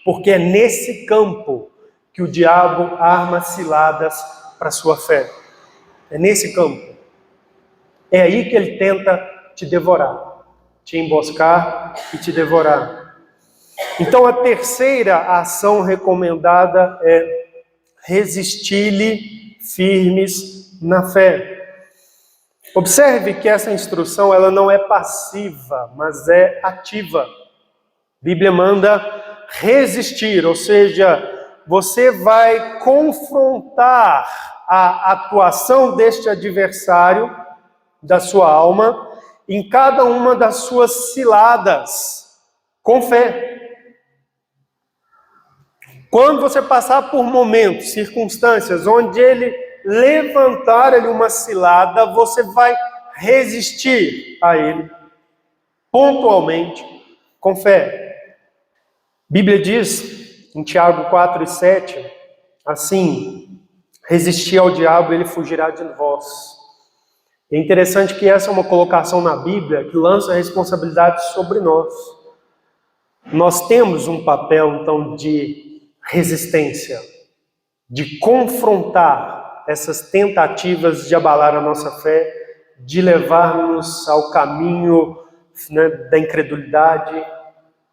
Speaker 1: porque é nesse campo que o diabo arma ciladas para a sua fé. É nesse campo. É aí que ele tenta te devorar, te emboscar e te devorar. Então a terceira ação recomendada é resistir-lhe firmes na fé. Observe que essa instrução ela não é passiva, mas é ativa. A Bíblia manda resistir, ou seja, você vai confrontar a atuação deste adversário da sua alma em cada uma das suas ciladas, com fé. Quando você passar por momentos, circunstâncias, onde ele levantar ali uma cilada, você vai resistir a ele, pontualmente, com fé. A Bíblia diz, em Tiago 4:7, assim, resistir ao diabo, ele fugirá de vós. É interessante que essa é uma colocação na Bíblia que lança a responsabilidade sobre nós. Nós temos um papel, então, de resistência, de confrontar essas tentativas de abalar a nossa fé, de levar-nos ao caminho, né, da incredulidade,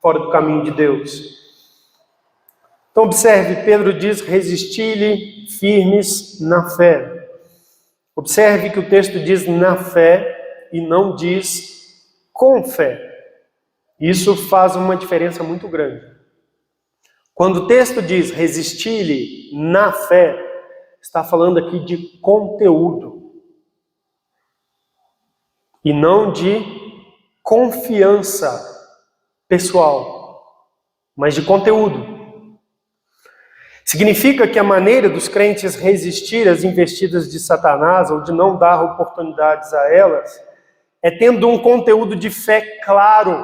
Speaker 1: fora do caminho de Deus. Então observe, Pedro diz, resisti-lhe firmes na fé. Observe que o texto diz na fé e não diz com fé. Isso faz uma diferença muito grande. Quando o texto diz resisti-lhe na fé, está falando aqui de conteúdo e não de confiança pessoal, mas de conteúdo. Significa que a maneira dos crentes resistir às investidas de Satanás ou de não dar oportunidades a elas é tendo um conteúdo de fé claro,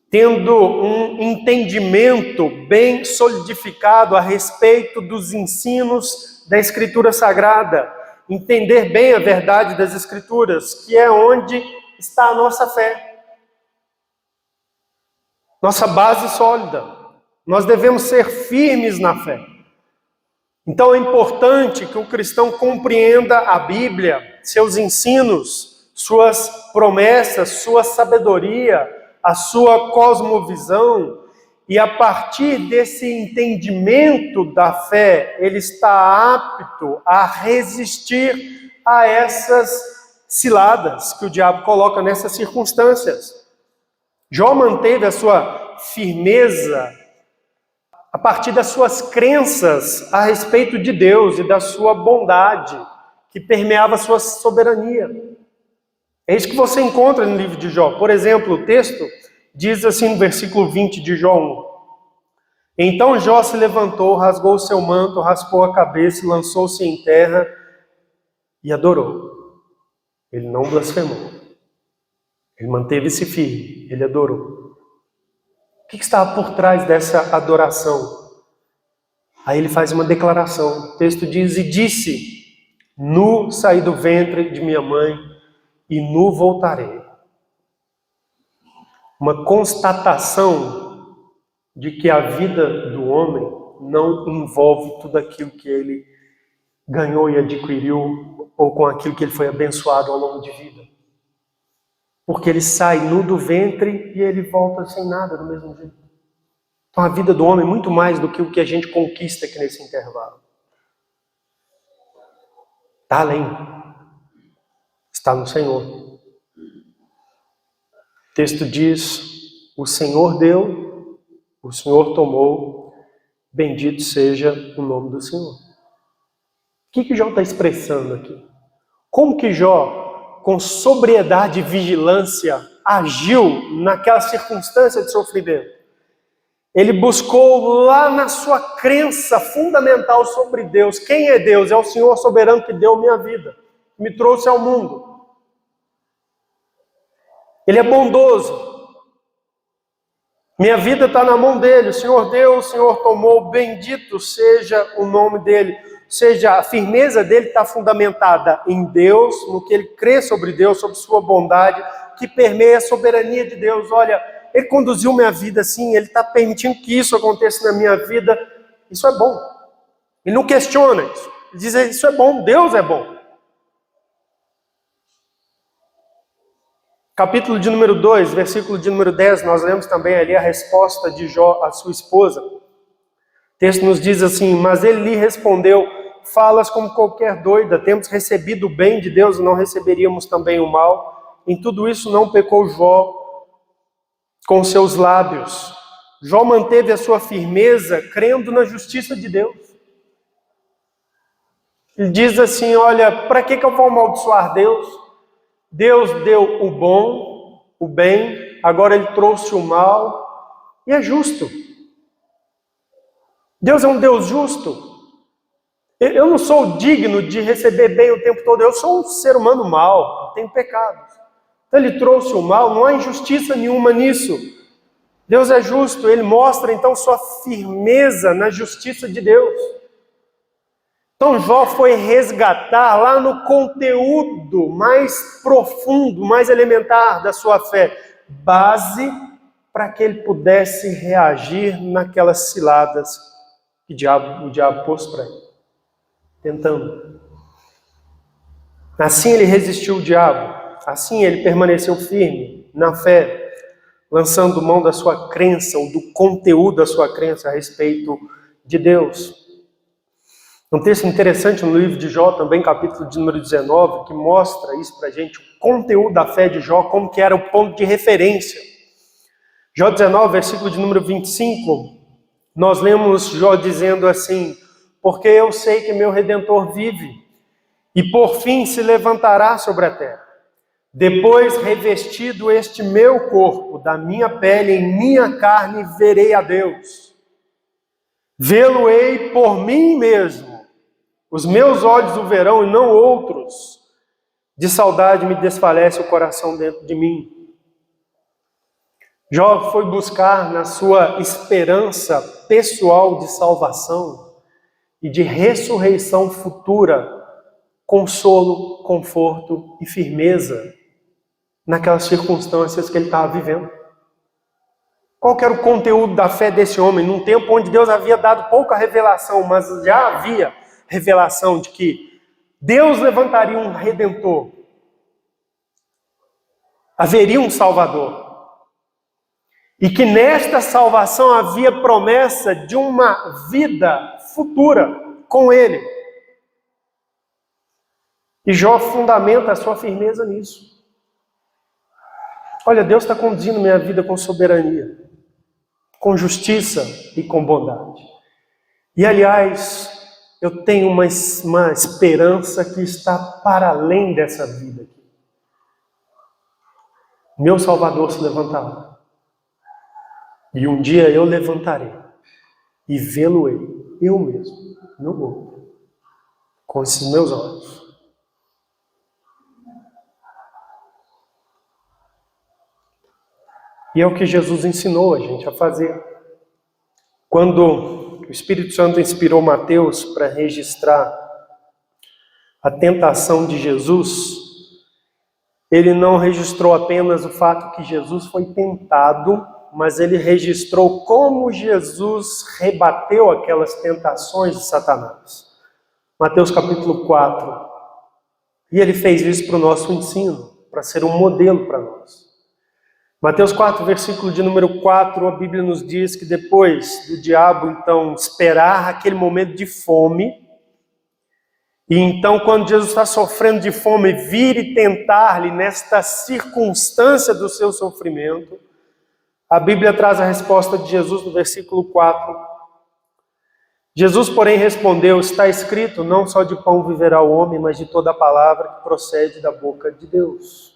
Speaker 1: tendo um entendimento bem solidificado a respeito dos ensinos da Escritura Sagrada, entender bem a verdade das Escrituras, que é onde está a nossa fé, nossa base sólida. Nós devemos ser firmes na fé. Então é importante que o cristão compreenda a Bíblia, seus ensinos, suas promessas, sua sabedoria, a sua cosmovisão, e a partir desse entendimento da fé, ele está apto a resistir a essas ciladas que o diabo coloca nessas circunstâncias. Jó manteve a sua firmeza a partir das suas crenças a respeito de Deus e da sua bondade, que permeava a sua soberania. É isso que você encontra no livro de Jó. Por exemplo, o texto diz assim no versículo 20 de Jó 1. Então Jó se levantou, rasgou o seu manto, raspou a cabeça, lançou-se em terra e adorou. Ele não blasfemou. Ele manteve-se firme, ele adorou. O que estava por trás dessa adoração? Aí ele faz uma declaração. O texto diz, e disse, nu saí do ventre de minha mãe, e nu voltarei. Uma constatação de que a vida do homem não envolve tudo aquilo que ele ganhou e adquiriu, ou com aquilo que ele foi abençoado ao longo de vida. Porque ele sai nu do ventre e ele volta sem nada do mesmo jeito. Então a vida do homem é muito mais do que o que a gente conquista aqui nesse intervalo. Está além. Está no Senhor. O texto diz, o Senhor deu, o Senhor tomou, bendito seja o nome do Senhor. O que Jó está expressando aqui? Como que Jó, com sobriedade e vigilância, agiu naquela circunstância de sofrimento? Ele buscou lá na sua crença fundamental sobre Deus. Quem é Deus? É o Senhor soberano que deu minha vida, que me trouxe ao mundo. Ele é bondoso. Minha vida está na mão dele. O Senhor deu, o Senhor tomou. Bendito seja o nome dele. Ou seja, a firmeza dele está fundamentada em Deus, no que ele crê sobre Deus, sobre sua bondade, que permeia a soberania de Deus. Olha, ele conduziu minha vida assim, ele está permitindo que isso aconteça na minha vida. Isso é bom. Ele não questiona isso. Ele diz, isso é bom, Deus é bom. Capítulo de número 2, versículo de número 10, nós lemos também ali a resposta de Jó à sua esposa. O texto nos diz assim, mas ele lhe respondeu, falas como qualquer doida, temos recebido o bem de Deus e não receberíamos também o mal. Em tudo isso não pecou Jó com seus lábios. Jó manteve a sua firmeza crendo na justiça de Deus. Ele diz assim, olha, para que eu vou amaldiçoar Deus? Deus deu o bom, o bem, agora ele trouxe o mal, e é justo. Deus é um Deus justo. Eu não sou digno de receber bem o tempo todo, eu sou um ser humano mau, tenho pecados. Então ele trouxe o mal, não há injustiça nenhuma nisso. Deus é justo, ele mostra então sua firmeza na justiça de Deus. Então Jó foi resgatar lá no conteúdo mais profundo, mais elementar da sua fé, base para que ele pudesse reagir naquelas ciladas que o diabo pôs para ele, tentando. Assim ele resistiu o diabo, assim ele permaneceu firme na fé, lançando mão da sua crença, ou do conteúdo da sua crença a respeito de Deus. Um texto interessante no livro de Jó, também capítulo de número 19, que mostra isso para a gente, o conteúdo da fé de Jó, como que era o ponto de referência. Jó 19, versículo de número 25, nós lemos Jó dizendo assim: porque eu sei que meu Redentor vive, e por fim se levantará sobre a terra. Depois, revestido este meu corpo, da minha pele, em minha carne, verei a Deus. Vê-lo-ei por mim mesmo. Os meus olhos o verão e não outros. De saudade me desfalece o coração dentro de mim. Jó foi buscar na sua esperança pessoal de salvação e de ressurreição futura consolo, conforto e firmeza naquelas circunstâncias que ele estava vivendo. Qual que era o conteúdo da fé desse homem? Num tempo onde Deus havia dado pouca revelação, mas já havia revelação de que Deus levantaria um Redentor. Haveria um Salvador. E que nesta salvação havia promessa de uma vida futura com Ele. E Jó fundamenta a sua firmeza nisso. Olha, Deus está conduzindo minha vida com soberania, com justiça e com bondade. E, aliás, eu tenho uma esperança que está para além dessa vida aqui. Meu Salvador se levantará. E um dia eu levantarei e vê-lo-ei, eu mesmo, no outro, com esses meus olhos. E é o que Jesus ensinou a gente a fazer. Quando o Espírito Santo inspirou Mateus para registrar a tentação de Jesus, ele não registrou apenas o fato que Jesus foi tentado, mas ele registrou como Jesus rebateu aquelas tentações de Satanás. Mateus capítulo 4. E ele fez isso para o nosso ensino, para ser um modelo para nós. Mateus 4, versículo de número 4, a Bíblia nos diz que depois do diabo, então, esperar aquele momento de fome, e então, quando Jesus está sofrendo de fome, vir e tentar-lhe nesta circunstância do seu sofrimento, a Bíblia traz a resposta de Jesus no versículo 4. Jesus, porém, respondeu: está escrito, não só de pão viverá o homem, mas de toda a palavra que procede da boca de Deus.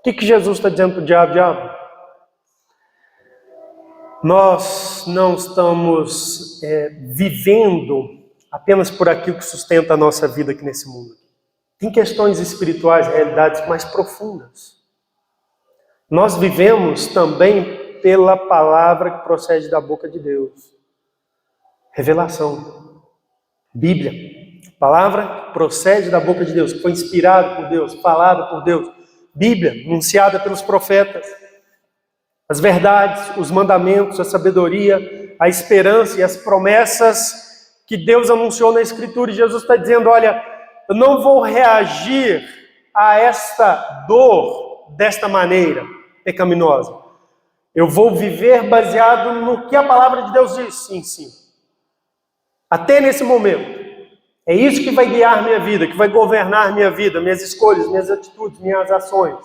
Speaker 1: O que Jesus está dizendo para o diabo? Nós não estamos vivendo apenas por aquilo que sustenta a nossa vida aqui nesse mundo. Tem questões espirituais, realidades mais profundas. Nós vivemos também pela palavra que procede da boca de Deus. Revelação. Bíblia. Palavra que procede da boca de Deus, que foi inspirada por Deus, falada por Deus. Bíblia, anunciada pelos profetas, as verdades, os mandamentos, a sabedoria, a esperança e as promessas que Deus anunciou na Escritura. E Jesus está dizendo: olha, eu não vou reagir a esta dor desta maneira pecaminosa. Eu vou viver baseado no que a palavra de Deus diz. Sim. Até nesse momento. É isso que vai guiar minha vida, que vai governar minha vida, minhas escolhas, minhas atitudes, minhas ações.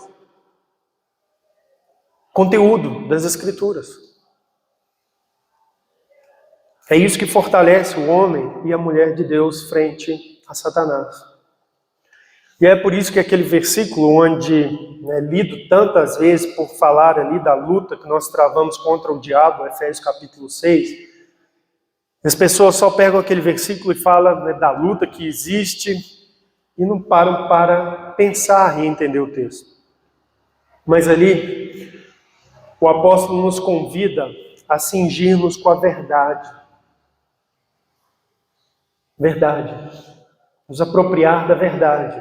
Speaker 1: Conteúdo das Escrituras. É isso que fortalece o homem e a mulher de Deus frente a Satanás. E é por isso que aquele versículo onde lido tantas vezes por falar ali da luta que nós travamos contra o diabo, Efésios capítulo 6, as pessoas só pegam aquele versículo e falam da luta que existe e não param para pensar e entender o texto. Mas ali, o apóstolo nos convida a cingir-nos com a verdade. Verdade. Nos apropriar da verdade.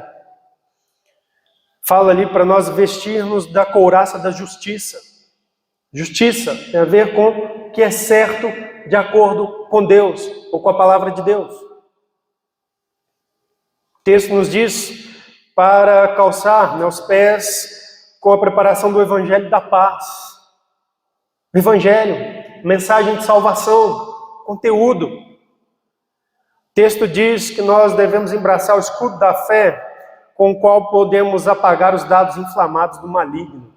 Speaker 1: Fala ali para nós vestirmos da couraça da justiça. Justiça tem a ver com o que é certo de acordo com Deus ou com a palavra de Deus. O texto nos diz para calçar os pés com a preparação do Evangelho da paz. O Evangelho, mensagem de salvação, conteúdo. O texto diz que nós devemos embraçar o escudo da fé com o qual podemos apagar os dados inflamados do maligno.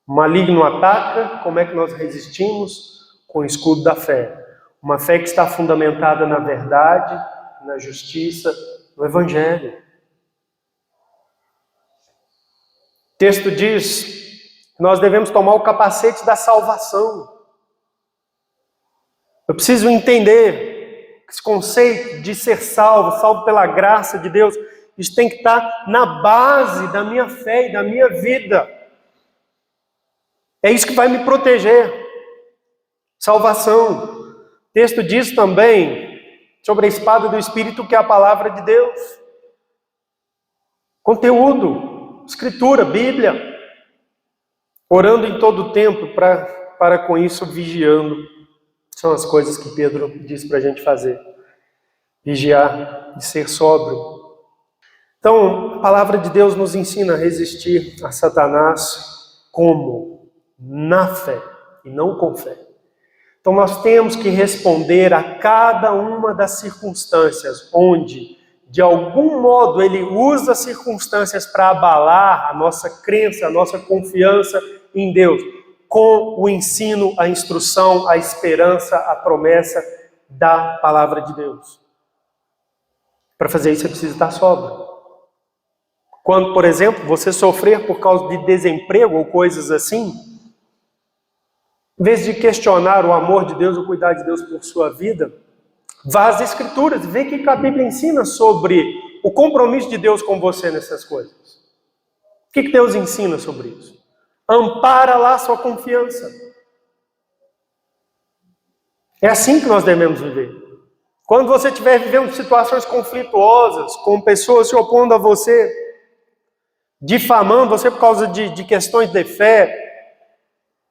Speaker 1: O maligno ataca, como é que nós resistimos? Com o escudo da fé. Uma fé que está fundamentada na verdade, na justiça, no Evangelho. O texto diz que nós devemos tomar o capacete da salvação. Eu preciso entender esse conceito de ser salvo, salvo pela graça de Deus. Isso tem que estar na base da minha fé e da minha vida. É isso que vai me proteger. Salvação. O texto diz também sobre a espada do Espírito, que é a palavra de Deus. Conteúdo, Escritura, Bíblia. Orando em todo o tempo, para com isso vigiando. São as coisas que Pedro diz para a gente fazer. Vigiar e ser sóbrio. Então, a palavra de Deus nos ensina a resistir a Satanás como? Na fé e não com fé. Então nós temos que responder a cada uma das circunstâncias onde, de algum modo, ele usa as circunstâncias para abalar a nossa crença, a nossa confiança em Deus, com o ensino, a instrução, a esperança, a promessa da palavra de Deus. Para fazer isso, você precisa estar sóbrio. Quando, por exemplo, você sofrer por causa de desemprego ou coisas assim, em vez de questionar o amor de Deus, o cuidado de Deus por sua vida, vá às Escrituras e vê o que a Bíblia ensina sobre o compromisso de Deus com você nessas coisas. O que Deus ensina sobre isso? Ampara lá sua confiança. É assim que nós devemos viver. Quando você estiver vivendo situações conflituosas, com pessoas se opondo a você, difamando você por causa de questões de fé,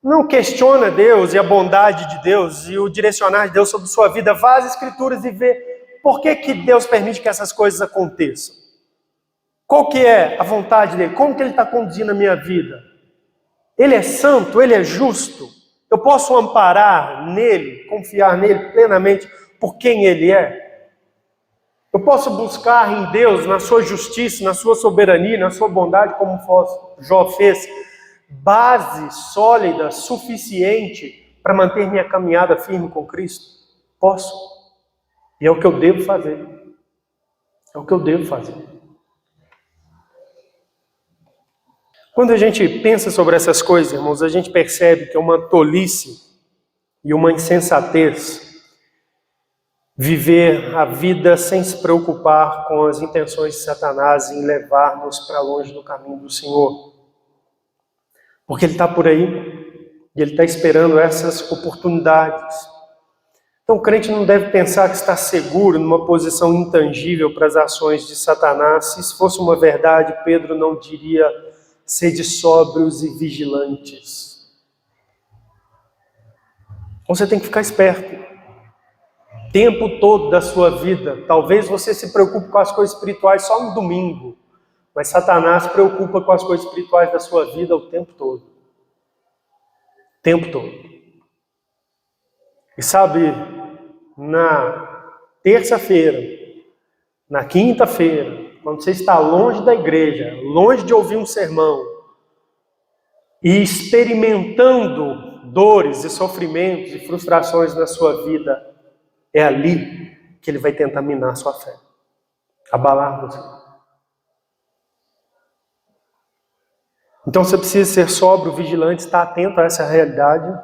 Speaker 1: não questiona Deus e a bondade de Deus e o direcionar de Deus sobre sua vida. Vá às Escrituras e vê por que Deus permite que essas coisas aconteçam. Qual que é a vontade dele? Como que ele está conduzindo a minha vida? Ele é santo? Ele é justo? Eu posso amparar nele, confiar nele plenamente por quem ele é? Eu posso buscar em Deus, na sua justiça, na sua soberania, na sua bondade, como Jó fez, base sólida, suficiente para manter minha caminhada firme com Cristo? Posso. E é o que eu devo fazer. É o que eu devo fazer. Quando a gente pensa sobre essas coisas, irmãos, a gente percebe que é uma tolice e uma insensatez viver a vida sem se preocupar com as intenções de Satanás em levar-nos para longe do caminho do Senhor. Porque ele está por aí e ele está esperando essas oportunidades. Então o crente não deve pensar que está seguro numa posição intangível para as ações de Satanás. Se isso fosse uma verdade, Pedro não diria: sede sóbrios e vigilantes. Então você tem que ficar esperto. O tempo todo da sua vida. Talvez você se preocupe com as coisas espirituais só no domingo. Mas Satanás se preocupa com as coisas espirituais da sua vida o tempo todo. O tempo todo. E sabe, na terça-feira, na quinta-feira, quando você está longe da igreja, longe de ouvir um sermão, e experimentando dores e sofrimentos e frustrações na sua vida, é ali que ele vai tentar minar a sua fé, abalar você. Então você precisa ser sóbrio, vigilante, estar atento a essa realidade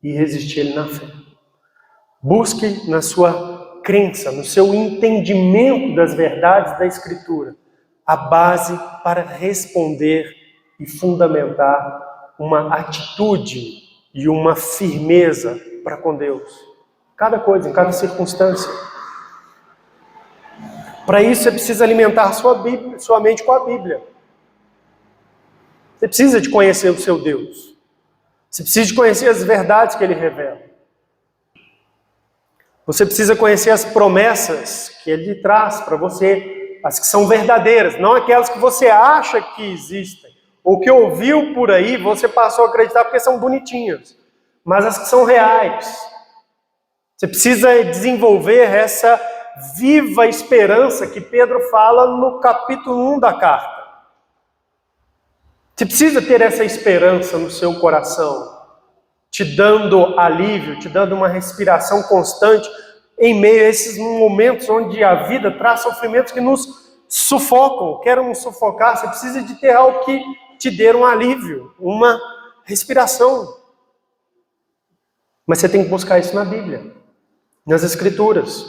Speaker 1: e resistir ele na fé. Busque na sua crença, no seu entendimento das verdades da Escritura, a base para responder e fundamentar uma atitude e uma firmeza para com Deus. Cada coisa, em cada circunstância. Para isso você precisa alimentar sua mente com a Bíblia. Você precisa de conhecer o seu Deus. Você precisa de conhecer as verdades que ele revela. Você precisa conhecer as promessas que ele traz para você, as que são verdadeiras, não aquelas que você acha que existem, ou que ouviu por aí, você passou a acreditar porque são bonitinhas, mas as que são reais. Você precisa desenvolver essa viva esperança que Pedro fala no capítulo 1 da carta. Você precisa ter essa esperança no seu coração, te dando alívio, te dando uma respiração constante em meio a esses momentos onde a vida traz sofrimentos que nos sufocam, querem nos sufocar. Você precisa de ter algo que te dê um alívio, uma respiração. Mas você tem que buscar isso na Bíblia, nas Escrituras.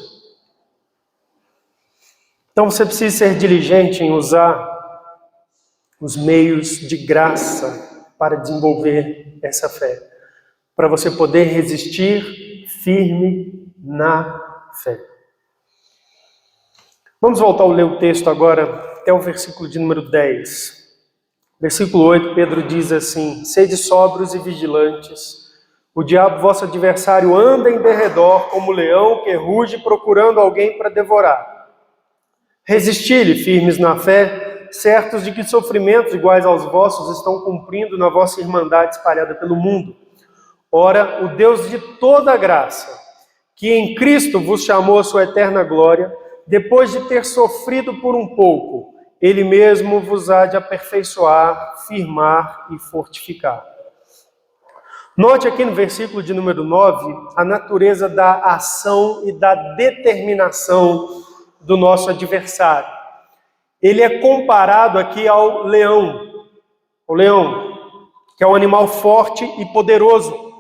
Speaker 1: Então você precisa ser diligente em usar os meios de graça para desenvolver essa fé, para você poder resistir firme na fé. Vamos voltar a ler o texto agora até o versículo de número 10. Versículo 8, Pedro diz assim: sede sóbrios e vigilantes. O diabo, vosso adversário, anda em derredor como leão que ruge procurando alguém para devorar. Resisti-lhe firmes na fé, certos de que sofrimentos iguais aos vossos estão cumprindo na vossa irmandade espalhada pelo mundo. Ora, o Deus de toda graça, que em Cristo vos chamou a sua eterna glória, depois de ter sofrido por um pouco, Ele mesmo vos há de aperfeiçoar, firmar e fortificar. Note aqui no versículo de número 9, a natureza da ação e da determinação do nosso adversário. Ele é comparado aqui ao leão. O leão, que é um animal forte e poderoso.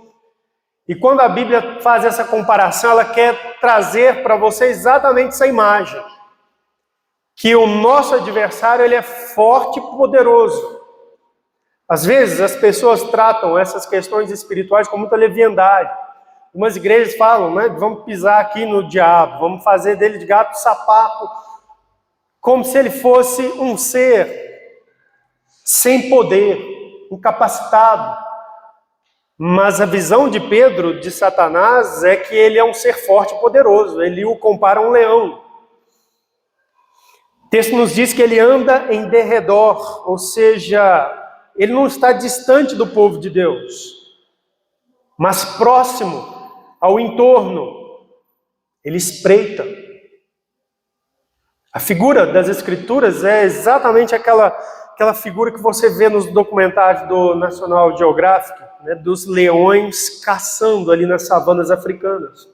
Speaker 1: E quando a Bíblia faz essa comparação, ela quer trazer para você exatamente essa imagem. Que o nosso adversário, ele é forte e poderoso. Às vezes as pessoas tratam essas questões espirituais com muita leviandade. Umas igrejas falam, né, vamos pisar aqui no diabo, vamos fazer dele de gato sapato, como se ele fosse um ser sem poder, incapacitado. Mas a visão de Pedro, de Satanás, é que ele é um ser forte e poderoso. Ele o compara a um leão. O texto nos diz que ele anda em derredor, ou seja, ele não está distante do povo de Deus, mas próximo ao entorno. Ele espreita. A figura das Escrituras é exatamente aquela figura que você vê nos documentários do National Geographic, né, dos leões caçando ali nas savanas africanas.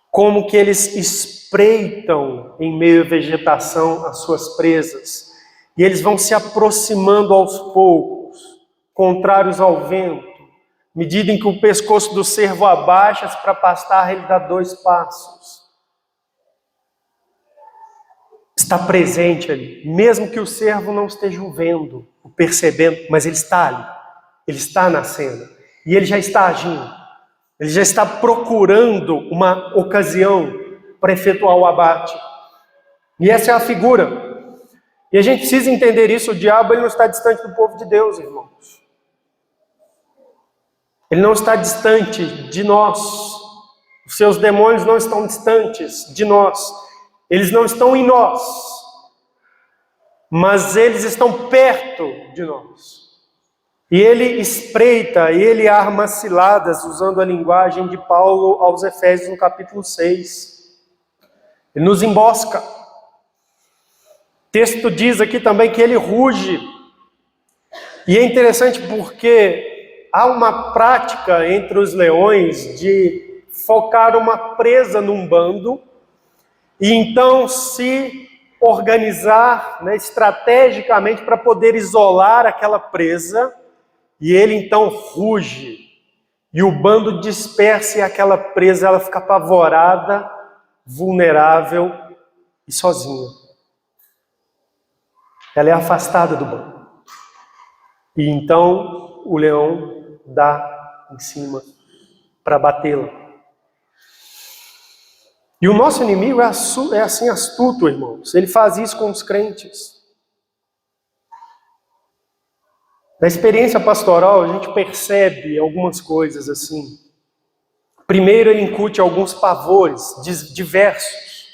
Speaker 1: Como que eles espreitam em meio à vegetação as suas presas. E eles vão se aproximando aos poucos, contrários ao vento. À medida em que o pescoço do cervo abaixa-se para pastar, ele dá 2 passos. Está presente ali, mesmo que o cervo não esteja o vendo, o percebendo, mas ele está ali, ele está na cena, e ele já está agindo, ele já está procurando uma ocasião para efetuar o abate. E essa é a figura. E a gente precisa entender isso. O diabo, ele não está distante do povo de Deus, irmãos. Ele não está distante de nós. Os seus demônios não estão distantes de nós. Eles não estão em nós. Mas eles estão perto de nós. E ele espreita, e ele arma ciladas, usando a linguagem de Paulo aos Efésios no capítulo 6. Ele nos embosca. O texto diz aqui também que ele ruge. E é interessante porque há uma prática entre os leões de focar uma presa num bando e então se organizar, né, estrategicamente para poder isolar aquela presa. E ele então ruge. E o bando dispersa e aquela presa ela fica apavorada, vulnerável e sozinha. Ela é afastada do bando. E então o leão dá em cima para batê-la. E o nosso inimigo é assim astuto, irmãos. Ele faz isso com os crentes. Na experiência pastoral, a gente percebe algumas coisas assim. Primeiro, ele incute alguns pavores diversos,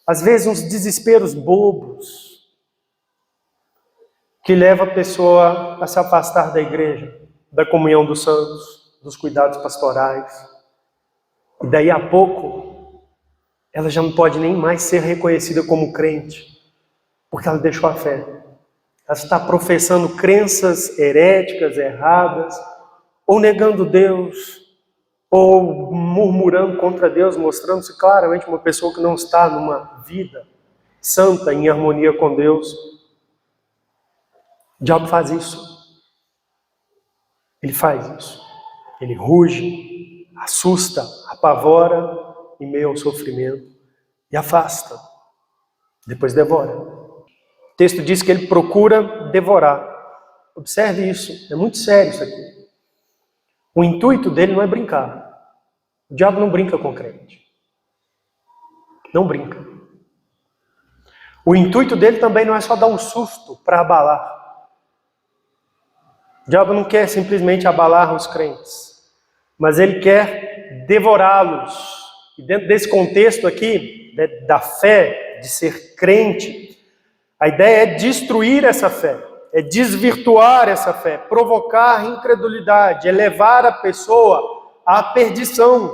Speaker 1: às vezes uns desesperos bobos, que leva a pessoa a se afastar da igreja, da comunhão dos santos, dos cuidados pastorais. E daí a pouco, ela já não pode nem mais ser reconhecida como crente, porque ela deixou a fé. Ela está professando crenças heréticas, erradas, ou negando Deus, ou murmurando contra Deus, mostrando-se claramente uma pessoa que não está numa vida santa, em harmonia com Deus. O diabo faz isso. Ele faz isso. Ele ruge, assusta, apavora em meio ao sofrimento e afasta. Depois devora. O texto diz que ele procura devorar. Observe isso, é muito sério isso aqui. O intuito dele não é brincar. O diabo não brinca com o crente. Não brinca. O intuito dele também não é só dar um susto para abalar. O diabo não quer simplesmente abalar os crentes, mas ele quer devorá-los. E dentro desse contexto aqui, da fé, de ser crente, a ideia é destruir essa fé, é desvirtuar essa fé, provocar incredulidade, é levar a pessoa à perdição,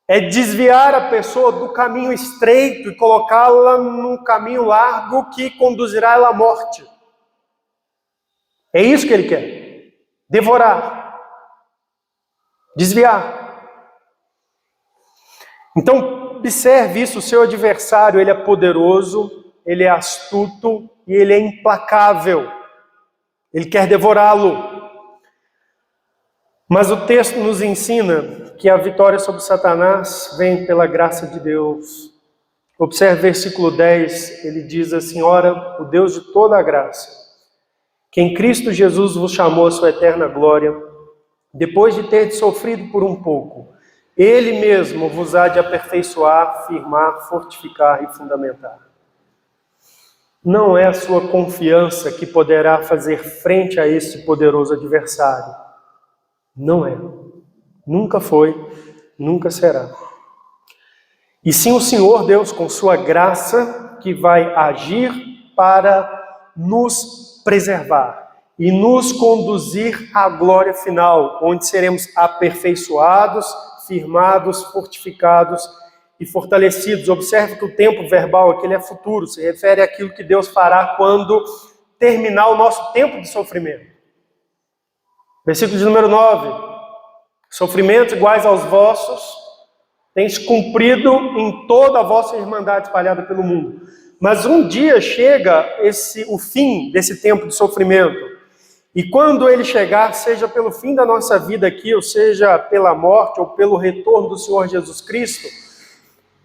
Speaker 1: é desviar a pessoa do caminho estreito e colocá-la num caminho largo que conduzirá ela à morte. É isso que ele quer. Devorar. Desviar. Então, observe isso, o seu adversário, ele é poderoso, ele é astuto e ele é implacável. Ele quer devorá-lo. Mas o texto nos ensina que a vitória sobre Satanás vem pela graça de Deus. Observe o versículo 10, ele diz assim: ora, o Deus de toda a graça, que em Cristo Jesus vos chamou a sua eterna glória, depois de ter sofrido por um pouco, Ele mesmo vos há de aperfeiçoar, firmar, fortificar e fundamentar. Não é a sua confiança que poderá fazer frente a esse poderoso adversário. Não é. Nunca foi, nunca será. E sim o Senhor Deus, com sua graça, que vai agir para nos preservar e nos conduzir à glória final, onde seremos aperfeiçoados, firmados, fortificados e fortalecidos. Observe que o tempo verbal aqui ele é futuro, se refere àquilo que Deus fará quando terminar o nosso tempo de sofrimento. Versículo de número 9. Sofrimentos iguais aos vossos tens cumprido em toda a vossa irmandade espalhada pelo mundo. Mas um dia chega o fim desse tempo de sofrimento. E quando ele chegar, seja pelo fim da nossa vida aqui, ou seja pela morte, ou pelo retorno do Senhor Jesus Cristo,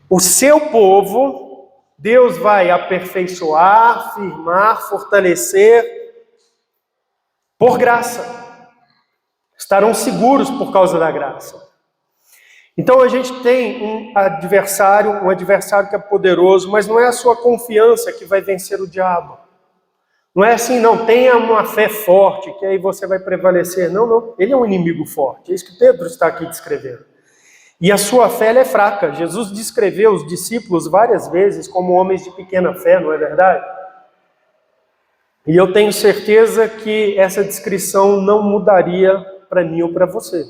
Speaker 1: o seu povo, Deus vai aperfeiçoar, firmar, fortalecer, por graça. Estarão seguros por causa da graça. Então a gente tem um adversário que é poderoso, mas não é a sua confiança que vai vencer o diabo. Não é assim, não, tenha uma fé forte, que aí você vai prevalecer. Não, não, ele é um inimigo forte, é isso que Pedro está aqui descrevendo. E a sua fé ela é fraca. Jesus descreveu os discípulos várias vezes como homens de pequena fé, não é verdade? E eu tenho certeza que essa descrição não mudaria para mim ou para você.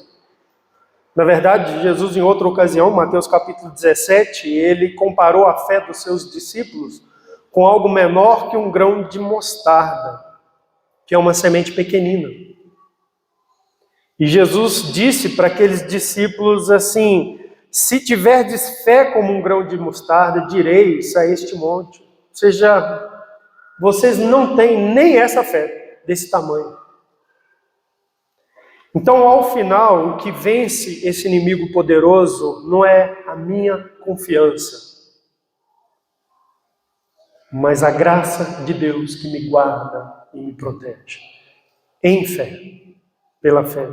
Speaker 1: Na verdade, Jesus, em outra ocasião, Mateus capítulo 17, ele comparou a fé dos seus discípulos com algo menor que um grão de mostarda, que é uma semente pequenina. E Jesus disse para aqueles discípulos assim: se tiverdes fé como um grão de mostarda, direis a este monte. Ou seja, vocês não têm nem essa fé desse tamanho. Então, ao final, o que vence esse inimigo poderoso não é a minha confiança, mas a graça de Deus que me guarda e me protege. Em fé, pela fé.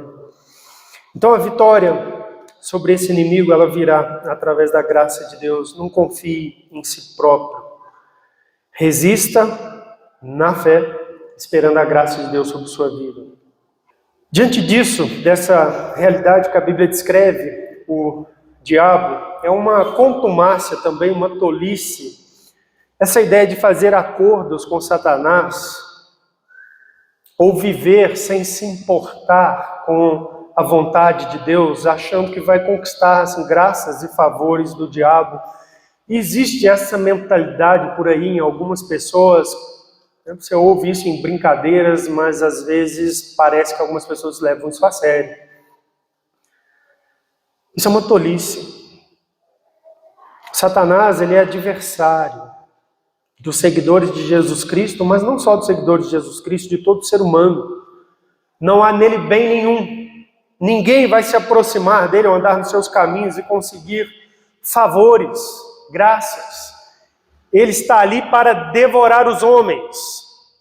Speaker 1: Então, a vitória sobre esse inimigo, ela virá através da graça de Deus. Não confie em si próprio. Resista na fé esperando a graça de Deus sobre sua vida. Diante disso, dessa realidade que a Bíblia descreve, o diabo é uma contumácia também, uma tolice. Essa ideia de fazer acordos com Satanás, ou viver sem se importar com a vontade de Deus, achando que vai conquistar as graças e favores do diabo. E existe essa mentalidade por aí em algumas pessoas. Você ouve isso em brincadeiras, mas às vezes parece que algumas pessoas levam isso a sério. Isso é uma tolice. Satanás, ele é adversário dos seguidores de Jesus Cristo, mas não só dos seguidores de Jesus Cristo, de todo ser humano. Não há nele bem nenhum. Ninguém vai se aproximar dele ou andar nos seus caminhos e conseguir favores, graças. Ele está ali para devorar os homens,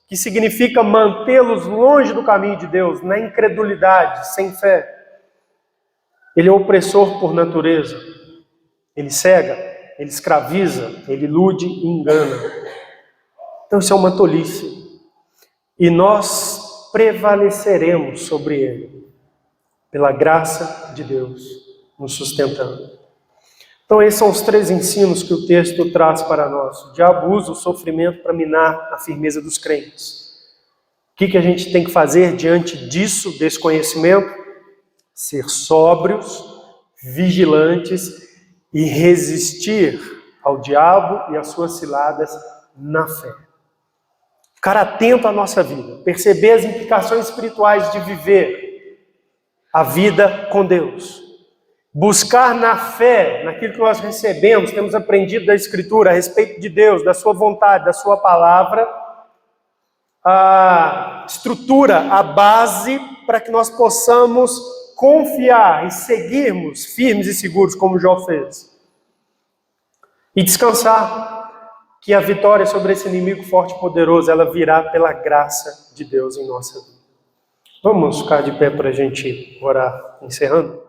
Speaker 1: que significa mantê-los longe do caminho de Deus, na incredulidade, sem fé. Ele é opressor por natureza. Ele cega, ele escraviza, ele ilude e engana. Então isso é uma tolice. E nós prevaleceremos sobre ele, pela graça de Deus nos sustentando. Então esses são os 3 ensinos que o texto traz para nós. O diabo usa o sofrimento para minar a firmeza dos crentes. O que a gente tem que fazer diante disso, desse conhecimento? Ser sóbrios, vigilantes e resistir ao diabo e às suas ciladas na fé. Ficar atento à nossa vida, perceber as implicações espirituais de viver a vida com Deus. Buscar na fé, naquilo que nós recebemos, temos aprendido da Escritura a respeito de Deus, da sua vontade, da sua palavra, a estrutura, a base para que nós possamos confiar e seguirmos firmes e seguros como Jó fez. E descansar que a vitória sobre esse inimigo forte e poderoso, ela virá pela graça de Deus em nossa vida. Vamos ficar de pé para a gente orar, encerrando?